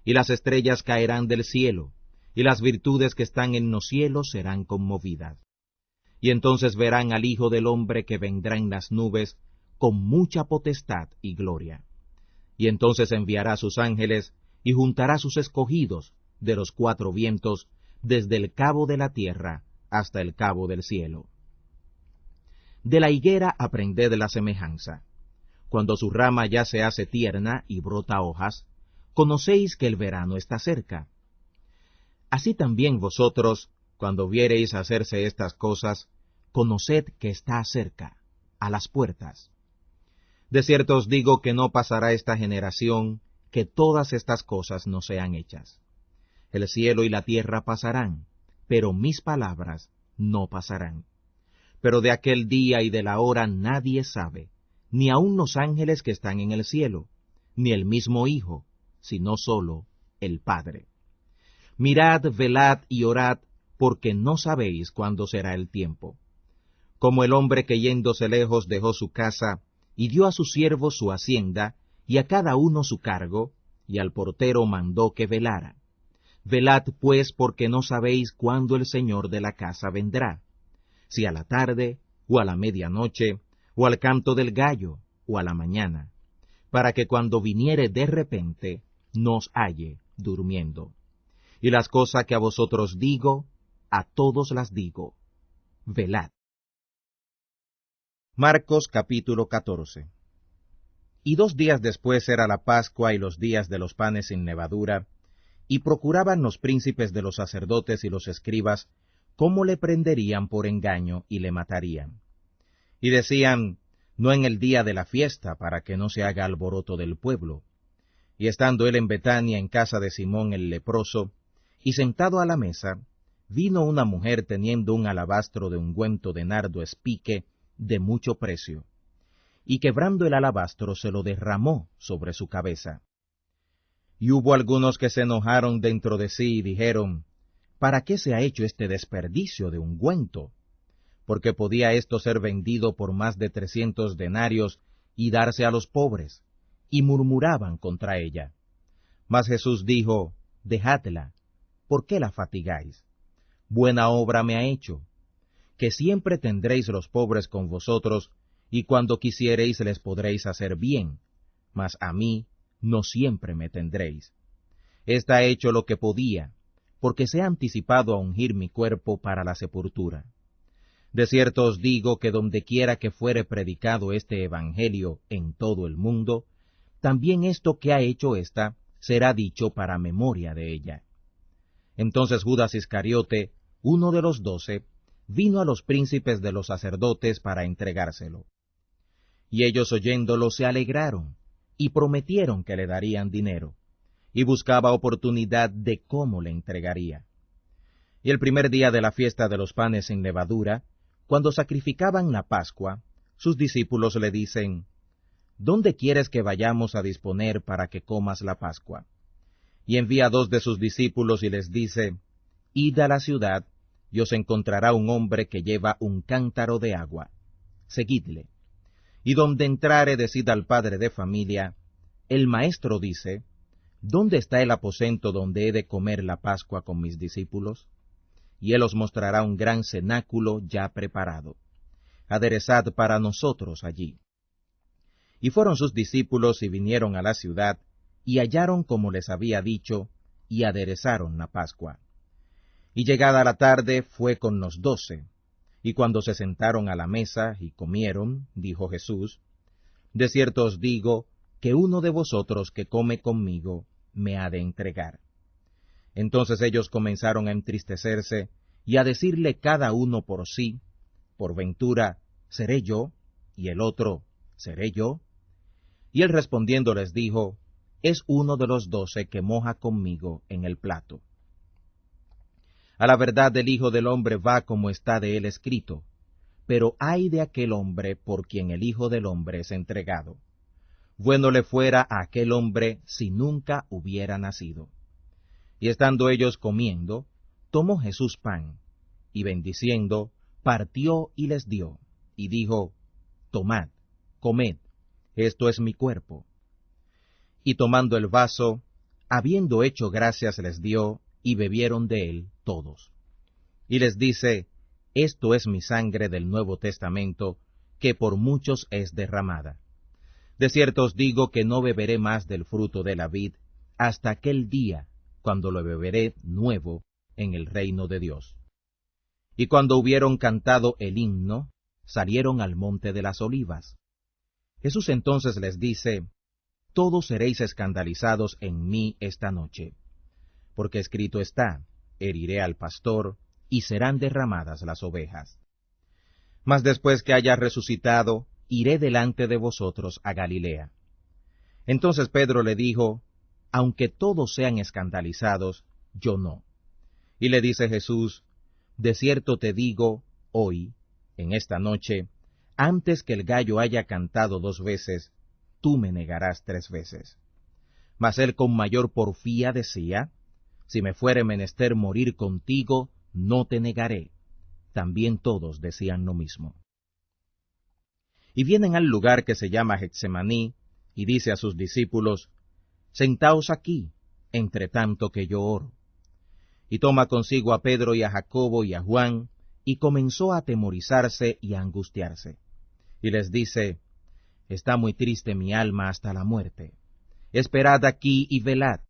Speaker 1: y las estrellas caerán del cielo, y las virtudes que están en los cielos serán conmovidas. Y entonces verán al Hijo del Hombre que vendrá en las nubes, con mucha potestad y gloria. Y entonces enviará sus ángeles, y juntará sus escogidos de los cuatro vientos, desde el cabo de la tierra hasta el cabo del cielo. De la higuera aprended la semejanza. Cuando su rama ya se hace tierna y brota hojas, conocéis que el verano está cerca. Así también vosotros, cuando viereis hacerse estas cosas, conoced que está cerca, a las puertas. De cierto os digo que no pasará esta generación, que todas estas cosas no sean hechas. El cielo y la tierra pasarán, pero mis palabras no pasarán. Pero de aquel día y de la hora nadie sabe, ni aun los ángeles que están en el cielo, ni el mismo Hijo, sino solo el Padre. Mirad, velad y orad, porque no sabéis cuándo será el tiempo. Como el hombre que yéndose lejos dejó su casa, y dio a sus siervos su hacienda, y a cada uno su cargo, y al portero mandó que velara. Velad pues, porque no sabéis cuándo el Señor de la casa vendrá, si a la tarde, o a la medianoche, o al canto del gallo, o a la mañana, para que cuando viniere de repente, nos halle durmiendo. Y las cosas que a vosotros digo, a todos las digo, velad. Marcos capítulo 14. Y 2 días después era la Pascua y los días de los panes sin levadura, y procuraban los príncipes de los sacerdotes y los escribas cómo le prenderían por engaño y le matarían. Y decían, no en el día de la fiesta, para que no se haga alboroto del pueblo. Y estando él en Betania, en casa de Simón el leproso, y sentado a la mesa, vino una mujer teniendo un alabastro de ungüento de nardo espique de mucho precio, y quebrando el alabastro se lo derramó sobre su cabeza. Y hubo algunos que se enojaron dentro de sí y dijeron, ¿para qué se ha hecho este desperdicio de ungüento? Porque podía esto ser vendido por más de 300 denarios y darse a los pobres, y murmuraban contra ella. Mas Jesús dijo, dejadla, ¿por qué la fatigáis? Buena obra me ha hecho, que siempre tendréis los pobres con vosotros, y cuando quisiereis les podréis hacer bien, mas a mí no siempre me tendréis. Está hecho lo que podía, porque se ha anticipado a ungir mi cuerpo para la sepultura. De cierto os digo que dondequiera que fuere predicado este evangelio en todo el mundo, también esto que ha hecho ésta será dicho para memoria de ella. Entonces Judas Iscariote, uno de los 12, vino a los príncipes de los sacerdotes para entregárselo. Y ellos oyéndolo se alegraron, y prometieron que le darían dinero, y buscaba oportunidad de cómo le entregaría. Y el primer día de la fiesta de los panes sin levadura, cuando sacrificaban la Pascua, sus discípulos le dicen, ¿dónde quieres que vayamos a disponer para que comas la Pascua? Y envía 2 de sus discípulos y les dice, id a la ciudad, y os encontrará un hombre que lleva un cántaro de agua. Seguidle. Y donde entrare decid al padre de familia, el maestro dice, ¿dónde está el aposento donde he de comer la Pascua con mis discípulos? Y él os mostrará un gran cenáculo ya preparado. Aderezad para nosotros allí. Y fueron sus discípulos y vinieron a la ciudad, y hallaron como les había dicho, y aderezaron la Pascua. Y llegada la tarde fue con los 12, y cuando se sentaron a la mesa y comieron, dijo Jesús, de cierto os digo, que uno de vosotros que come conmigo me ha de entregar. Entonces ellos comenzaron a entristecerse, y a decirle cada uno por sí, por ventura, ¿seré yo? Y el otro, ¿seré yo? Y él respondiendo les dijo, es uno de los 12 que moja conmigo en el plato. A la verdad el Hijo del Hombre va como está de él escrito, pero ay de aquel hombre por quien el Hijo del Hombre es entregado. Bueno le fuera a aquel hombre si nunca hubiera nacido. Y estando ellos comiendo, tomó Jesús pan, y bendiciendo, partió y les dio, y dijo, tomad, comed, esto es mi cuerpo. Y tomando el vaso, habiendo hecho gracias les dio, y bebieron de él todos. Y les dice, esto es mi sangre del Nuevo Testamento, que por muchos es derramada. De cierto os digo que no beberé más del fruto de la vid, hasta aquel día, cuando lo beberé nuevo en el reino de Dios. Y cuando hubieron cantado el himno, salieron al monte de las olivas. Jesús entonces les dice, todos seréis escandalizados en mí esta noche, porque escrito está, heriré al pastor, y serán derramadas las ovejas. Mas después que haya resucitado, iré delante de vosotros a Galilea. Entonces Pedro le dijo, aunque todos sean escandalizados, yo no. Y le dice Jesús, de cierto te digo, hoy, en esta noche, antes que el gallo haya cantado 2 veces, tú me negarás 3 veces. Mas él con mayor porfía decía, si me fuere menester morir contigo, no te negaré. También todos decían lo mismo. Y vienen al lugar que se llama Getsemaní, y dice a sus discípulos, sentaos aquí, entre tanto que yo oro. Y toma consigo a Pedro y a Jacobo y a Juan, y comenzó a atemorizarse y a angustiarse. Y les dice, está muy triste mi alma hasta la muerte. Esperad aquí y velad.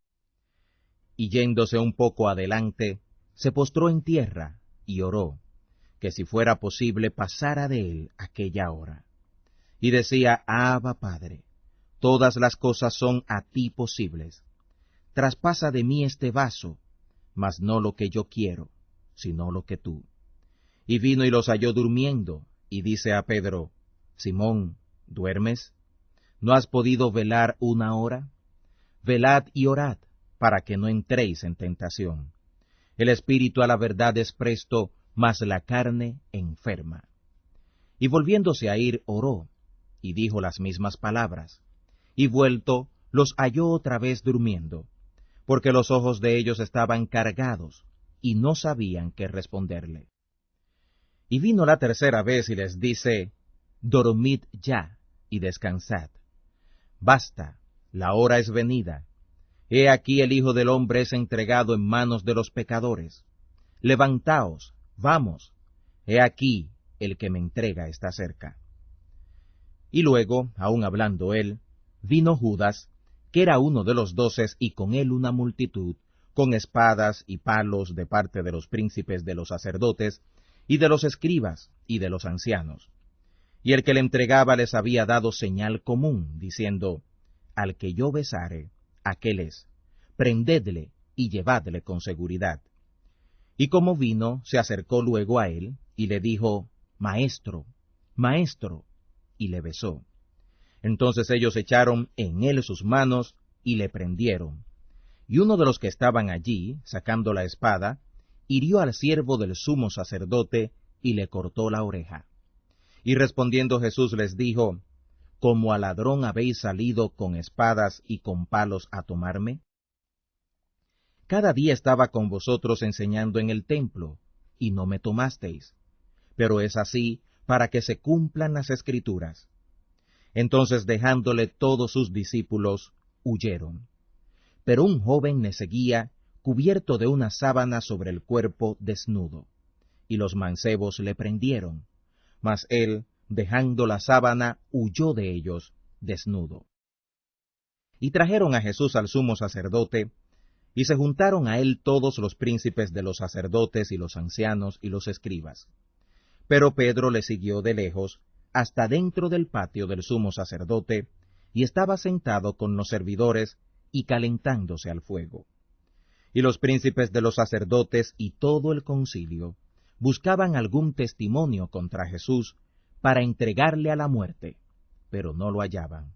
Speaker 1: Y yéndose un poco adelante, se postró en tierra y oró, que si fuera posible pasara de él aquella hora. Y decía, Abba, Padre, todas las cosas son a ti posibles. Traspasa de mí este vaso, mas no lo que yo quiero, sino lo que tú. Y vino y los halló durmiendo, y dice a Pedro, Simón, ¿duermes? ¿No has podido velar 1 hora? Velad y orad, para que no entréis en tentación. El espíritu a la verdad es presto, mas la carne enferma. Y volviéndose a ir, oró, y dijo las mismas palabras. Y vuelto, los halló otra vez durmiendo, porque los ojos de ellos estaban cargados, y no sabían qué responderle. Y vino la tercera vez y les dice, dormid ya, y descansad. Basta, la hora es venida. He aquí el Hijo del Hombre es entregado en manos de los pecadores. Levantaos, vamos, he aquí el que me entrega está cerca. Y luego, aun hablando él, vino Judas, que era uno de los 12, y con él una multitud, con espadas y palos de parte de los príncipes de los sacerdotes, y de los escribas, y de los ancianos. Y el que le entregaba les había dado señal común, diciendo, al que yo besare, aquel es, prendedle y llevadle con seguridad. Y como vino, se acercó luego a él, y le dijo, Maestro, Maestro, y le besó. Entonces ellos echaron en él sus manos, y le prendieron. Y uno de los que estaban allí, sacando la espada, hirió al siervo del sumo sacerdote, y le cortó la oreja. Y respondiendo Jesús les dijo, ¿como a ladrón habéis salido con espadas y con palos a tomarme? Cada día estaba con vosotros enseñando en el templo, y no me tomasteis. Pero es así para que se cumplan las Escrituras. Entonces dejándole todos sus discípulos, huyeron. pero un joven le seguía, cubierto de una sábana sobre el cuerpo, desnudo. Y los mancebos le prendieron, mas él, dejando la sábana, huyó de ellos, desnudo. Y trajeron a Jesús al sumo sacerdote, y se juntaron a él todos los príncipes de los sacerdotes y los ancianos y los escribas. Pero Pedro le siguió de lejos, hasta dentro del patio del sumo sacerdote, y estaba sentado con los servidores y calentándose al fuego. Y los príncipes de los sacerdotes y todo el concilio buscaban algún testimonio contra Jesús para entregarle a la muerte, pero no lo hallaban,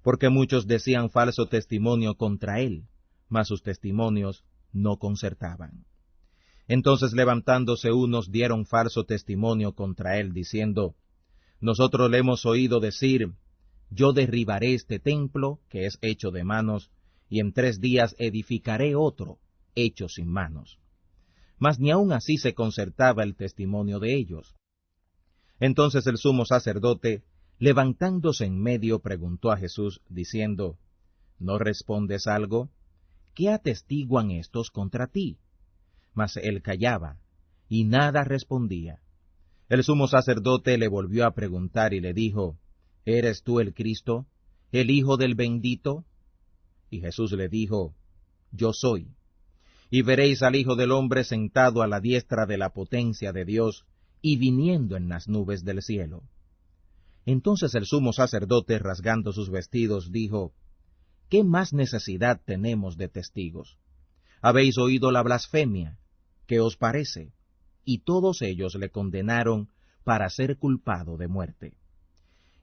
Speaker 1: porque muchos decían falso testimonio contra él, mas sus testimonios no concertaban. Entonces levantándose unos dieron falso testimonio contra él, diciendo, nosotros le hemos oído decir, yo derribaré este templo, que es hecho de manos, y en 3 días edificaré otro, hecho sin manos. Mas ni aun así se concertaba el testimonio de ellos. Entonces el sumo sacerdote, levantándose en medio, preguntó a Jesús, diciendo, ¿no respondes algo? ¿Qué atestiguan estos contra ti? Mas él callaba, y nada respondía. El sumo sacerdote le volvió a preguntar y le dijo, ¿eres tú el Cristo, el Hijo del Bendito? Y Jesús le dijo, yo soy. Y veréis al Hijo del Hombre sentado a la diestra de la potencia de Dios, y viniendo en las nubes del cielo. Entonces el sumo sacerdote, rasgando sus vestidos, dijo, ¿qué más necesidad tenemos de testigos? Habéis oído la blasfemia, ¿qué os parece? Y todos ellos le condenaron para ser culpado de muerte.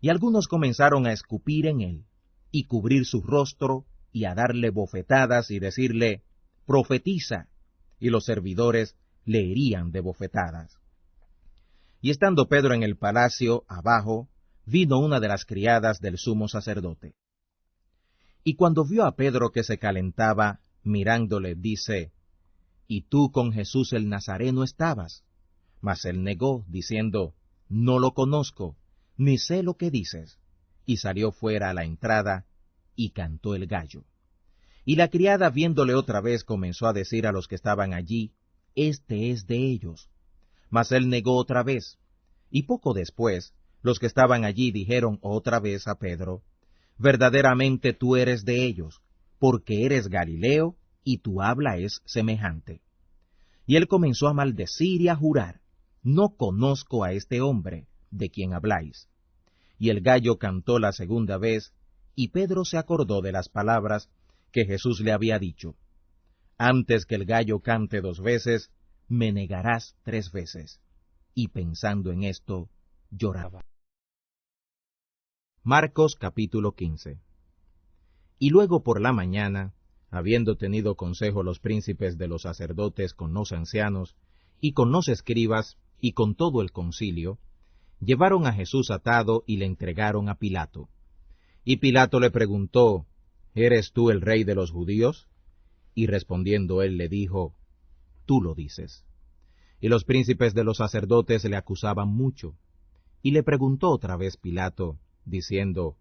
Speaker 1: Y algunos comenzaron a escupir en él, y cubrir su rostro, y a darle bofetadas, y decirle, profetiza, y los servidores le herían de bofetadas. Y estando Pedro en el palacio, abajo, vino una de las criadas del sumo sacerdote. Y cuando vio a Pedro que se calentaba, mirándole, dice, ¿y tú con Jesús el Nazareno estabas? Mas él negó, diciendo, no lo conozco, ni sé lo que dices. Y salió fuera a la entrada, y cantó el gallo. Y la criada, viéndole otra vez, comenzó a decir a los que estaban allí, este es de ellos. Mas él negó otra vez. Y poco después, los que estaban allí dijeron otra vez a Pedro, verdaderamente tú eres de ellos, porque eres Galileo, y tu habla es semejante. Y él comenzó a maldecir y a jurar, no conozco a este hombre, de quien habláis. Y el gallo cantó la segunda vez, y Pedro se acordó de las palabras que Jesús le había dicho, antes que el gallo cante 2 veces, me negarás 3 veces. Y pensando en esto, lloraba. Marcos capítulo 15. Y luego por la mañana, habiendo tenido consejo los príncipes de los sacerdotes con los ancianos, y con los escribas, y con todo el concilio, llevaron a Jesús atado y le entregaron a Pilato. Y Pilato le preguntó, ¿eres tú el rey de los judíos? Y respondiendo él le dijo, tú lo dices. Y los príncipes de los sacerdotes le acusaban mucho. Y le preguntó otra vez Pilato, diciendo,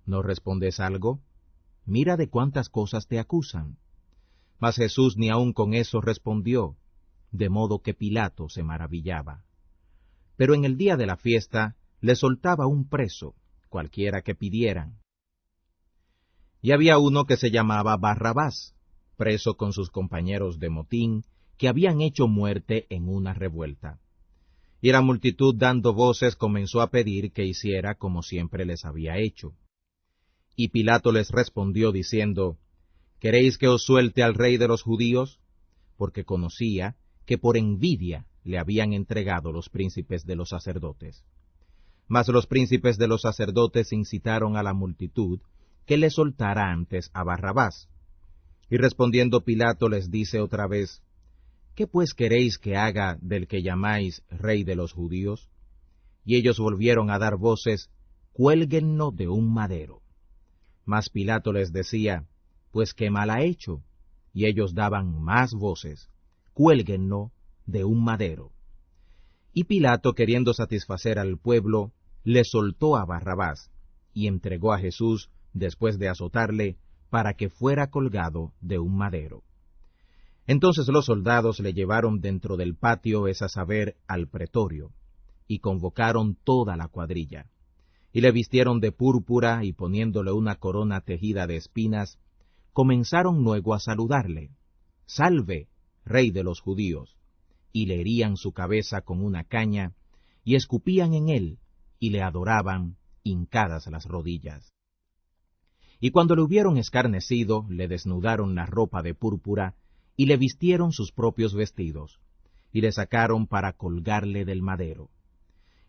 Speaker 1: ¿no respondes algo? Mira de cuántas cosas te acusan. Mas Jesús ni aun con eso respondió, de modo que Pilato se maravillaba. Pero en el día de la fiesta le soltaba un preso, cualquiera que pidieran. Y había uno que se llamaba Barrabás, preso con sus compañeros de motín, que habían hecho muerte en una revuelta. Y la multitud dando voces comenzó a pedir que hiciera como siempre les había hecho. Y Pilato les respondió diciendo, ¿queréis que os suelte al rey de los judíos? Porque conocía que por envidia le habían entregado los príncipes de los sacerdotes. Mas los príncipes de los sacerdotes incitaron a la multitud que le soltara antes a Barrabás. Y respondiendo Pilato les dice otra vez, ¿qué pues queréis que haga del que llamáis rey de los judíos? Y ellos volvieron a dar voces, cuélguenlo de un madero. Mas Pilato les decía, pues qué mal ha hecho. Y ellos daban más voces, cuélguenlo de un madero. Y Pilato, queriendo satisfacer al pueblo, le soltó a Barrabás, y entregó a Jesús, después de azotarle, para que fuera colgado de un madero. Entonces los soldados le llevaron dentro del patio, es a saber, al pretorio, y convocaron toda la cuadrilla, y le vistieron de púrpura, y poniéndole una corona tejida de espinas, comenzaron luego a saludarle: «Salve, Rey de los judíos», y le herían su cabeza con una caña, y escupían en él, y le adoraban, hincadas las rodillas. Y cuando le hubieron escarnecido, le desnudaron la ropa de púrpura, y le vistieron sus propios vestidos, y le sacaron para colgarle del madero.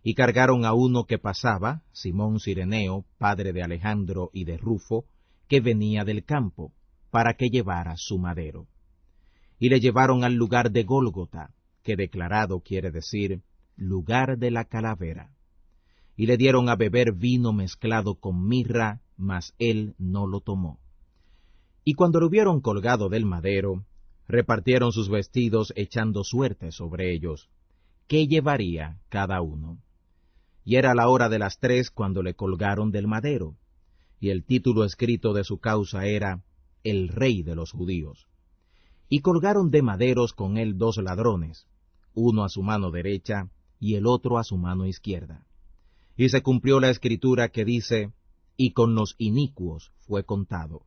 Speaker 1: Y cargaron a uno que pasaba, Simón Cireneo, padre de Alejandro y de Rufo, que venía del campo, para que llevara su madero. Y le llevaron al lugar de Gólgota, que declarado quiere decir lugar de la calavera. Y le dieron a beber vino mezclado con mirra, mas él no lo tomó. Y cuando lo hubieron colgado del madero, repartieron sus vestidos echando suerte sobre ellos, qué llevaría cada uno. Y era la hora de las 3 cuando le colgaron del madero, y el título escrito de su causa era El Rey de los Judíos. Y colgaron de maderos con él 2 ladrones, uno a su mano derecha y el otro a su mano izquierda. Y se cumplió la escritura que dice: y con los inicuos fue contado.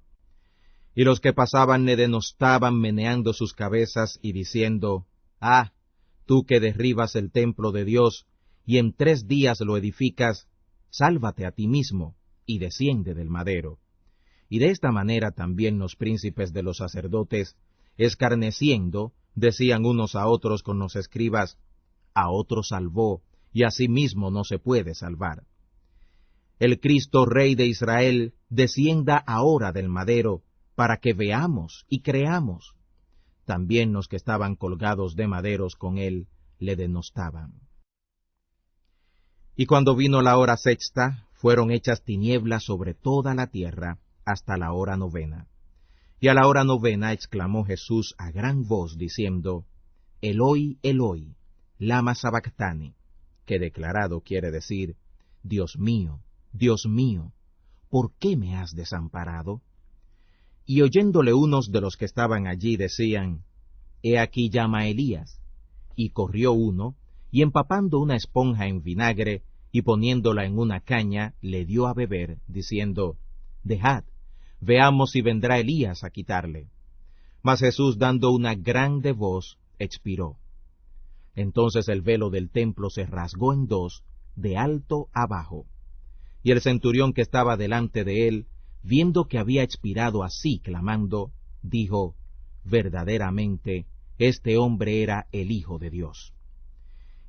Speaker 1: Y los que pasaban le denostaban meneando sus cabezas y diciendo: ah, tú que derribas el templo de Dios, y en 3 días lo edificas, sálvate a ti mismo, y desciende del madero. Y de esta manera también los príncipes de los sacerdotes, escarneciendo, decían unos a otros con los escribas: a otro salvó, y a sí mismo no se puede salvar. El Cristo Rey de Israel descienda ahora del madero, para que veamos y creamos. También los que estaban colgados de maderos con él le denostaban. Y cuando vino la hora 6, fueron hechas tinieblas sobre toda la tierra hasta la hora 9. Y a la hora 9 exclamó Jesús a gran voz, diciendo: Eloi, Eloi, lama sabactani, que declarado quiere decir: Dios mío, ¿por qué me has desamparado? Y oyéndole unos de los que estaban allí decían: He aquí llama a Elías. Y corrió uno, y empapando una esponja en vinagre, y poniéndola en una caña, le dio a beber, diciendo: Dejad, veamos si vendrá Elías a quitarle. Mas Jesús, dando una grande voz, expiró. Entonces el velo del templo se rasgó en 2, de alto a bajo. Y el centurión que estaba delante de él, viendo que había expirado así clamando, dijo: verdaderamente, este hombre era el Hijo de Dios.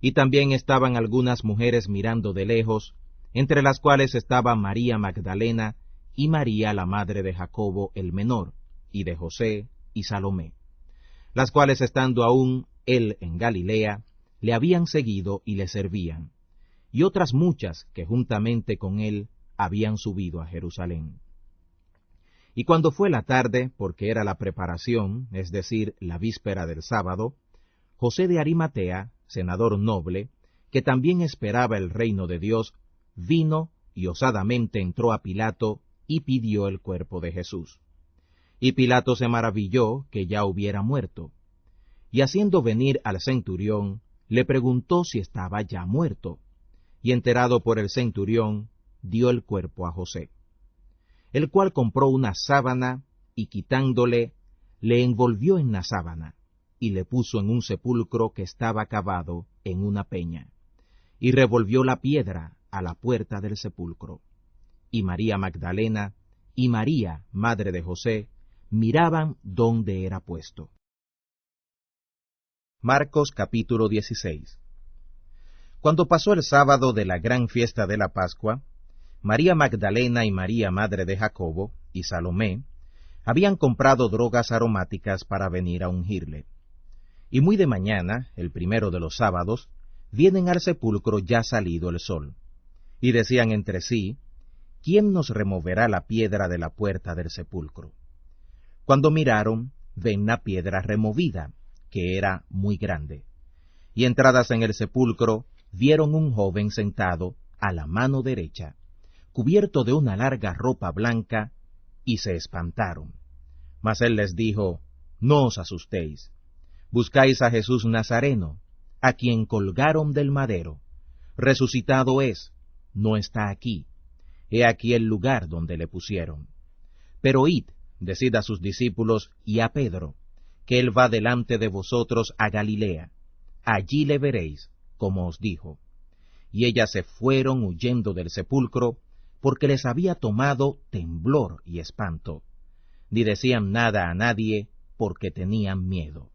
Speaker 1: Y también estaban algunas mujeres mirando de lejos, entre las cuales estaba María Magdalena, y María la madre de Jacobo el menor, y de José y Salomé, las cuales estando aún él en Galilea, le habían seguido y le servían, y otras muchas que juntamente con él habían subido a Jerusalén. Y cuando fue la tarde, porque era la preparación, es decir, la víspera del sábado, José de Arimatea, senador noble, que también esperaba el reino de Dios, vino y osadamente entró a Pilato y pidió el cuerpo de Jesús. Y Pilato se maravilló que ya hubiera muerto, y haciendo venir al centurión, le preguntó si estaba ya muerto, y enterado por el centurión, dio el cuerpo a José, el cual compró una sábana, y quitándole, le envolvió en la sábana, y le puso en un sepulcro que estaba cavado en una peña, y revolvió la piedra a la puerta del sepulcro. Y María Magdalena y María, madre de José, miraban dónde era puesto. Marcos capítulo 16. Cuando pasó el sábado de la gran fiesta de la Pascua, María Magdalena y María, madre de Jacobo, y Salomé, habían comprado drogas aromáticas para venir a ungirle. Y muy de mañana, el primero de los sábados, vienen al sepulcro ya salido el sol, y decían entre sí: ¿quién nos removerá la piedra de la puerta del sepulcro? Cuando miraron, ven la piedra removida, que era muy grande. Y entradas en el sepulcro, vieron un joven sentado a la mano derecha, cubierto de una larga ropa blanca, y se espantaron. Mas él les dijo: No os asustéis. Buscáis a Jesús Nazareno, a quien colgaron del madero. Resucitado es, no está aquí. He aquí el lugar donde le pusieron. Pero id, decid a sus discípulos y a Pedro, que él va delante de vosotros a Galilea. Allí le veréis, como os dijo. Y ellas se fueron huyendo del sepulcro, porque les había tomado temblor y espanto. Ni decían nada a nadie, porque tenían miedo.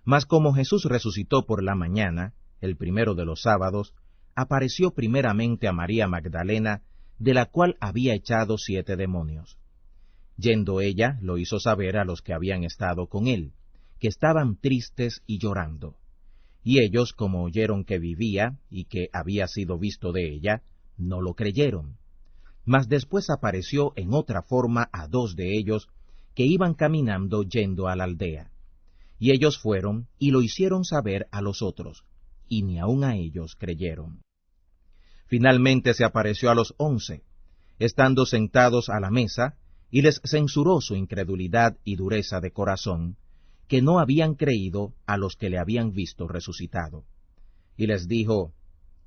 Speaker 1: Mas como Jesús resucitó por la mañana, el primero de los sábados, apareció primeramente a María Magdalena, de la cual había echado 7 demonios. Yendo ella, lo hizo saber a los que habían estado con él, que estaban tristes y llorando. Y ellos, como oyeron que vivía y que había sido visto de ella, no lo creyeron. Mas después apareció en otra forma a 2 de ellos, que iban caminando yendo a la aldea. Y ellos fueron y lo hicieron saber a los otros, y ni aun a ellos creyeron. Finalmente se apareció a los 11, estando sentados a la mesa, y les censuró su incredulidad y dureza de corazón, que no habían creído a los que le habían visto resucitado. Y les dijo: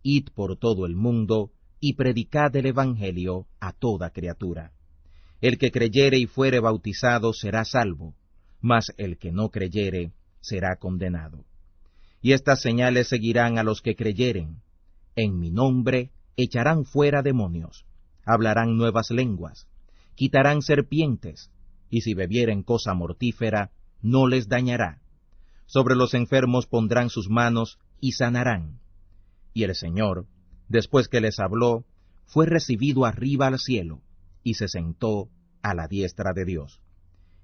Speaker 1: Id por todo el mundo, y predicad el Evangelio a toda criatura. El que creyere y fuere bautizado será salvo, mas el que no creyere será condenado. Y estas señales seguirán a los que creyeren: en mi nombre echarán fuera demonios, hablarán nuevas lenguas, quitarán serpientes, y si bebieren cosa mortífera, no les dañará. Sobre los enfermos pondrán sus manos y sanarán. Y el Señor, después que les habló, fue recibido arriba al cielo, y se sentó a la diestra de Dios.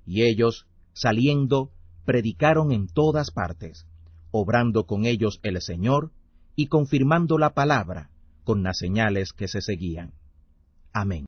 Speaker 1: Y ellos, saliendo, predicaron en todas partes, obrando con ellos el Señor, y confirmando la palabra con las señales que se seguían. Amén.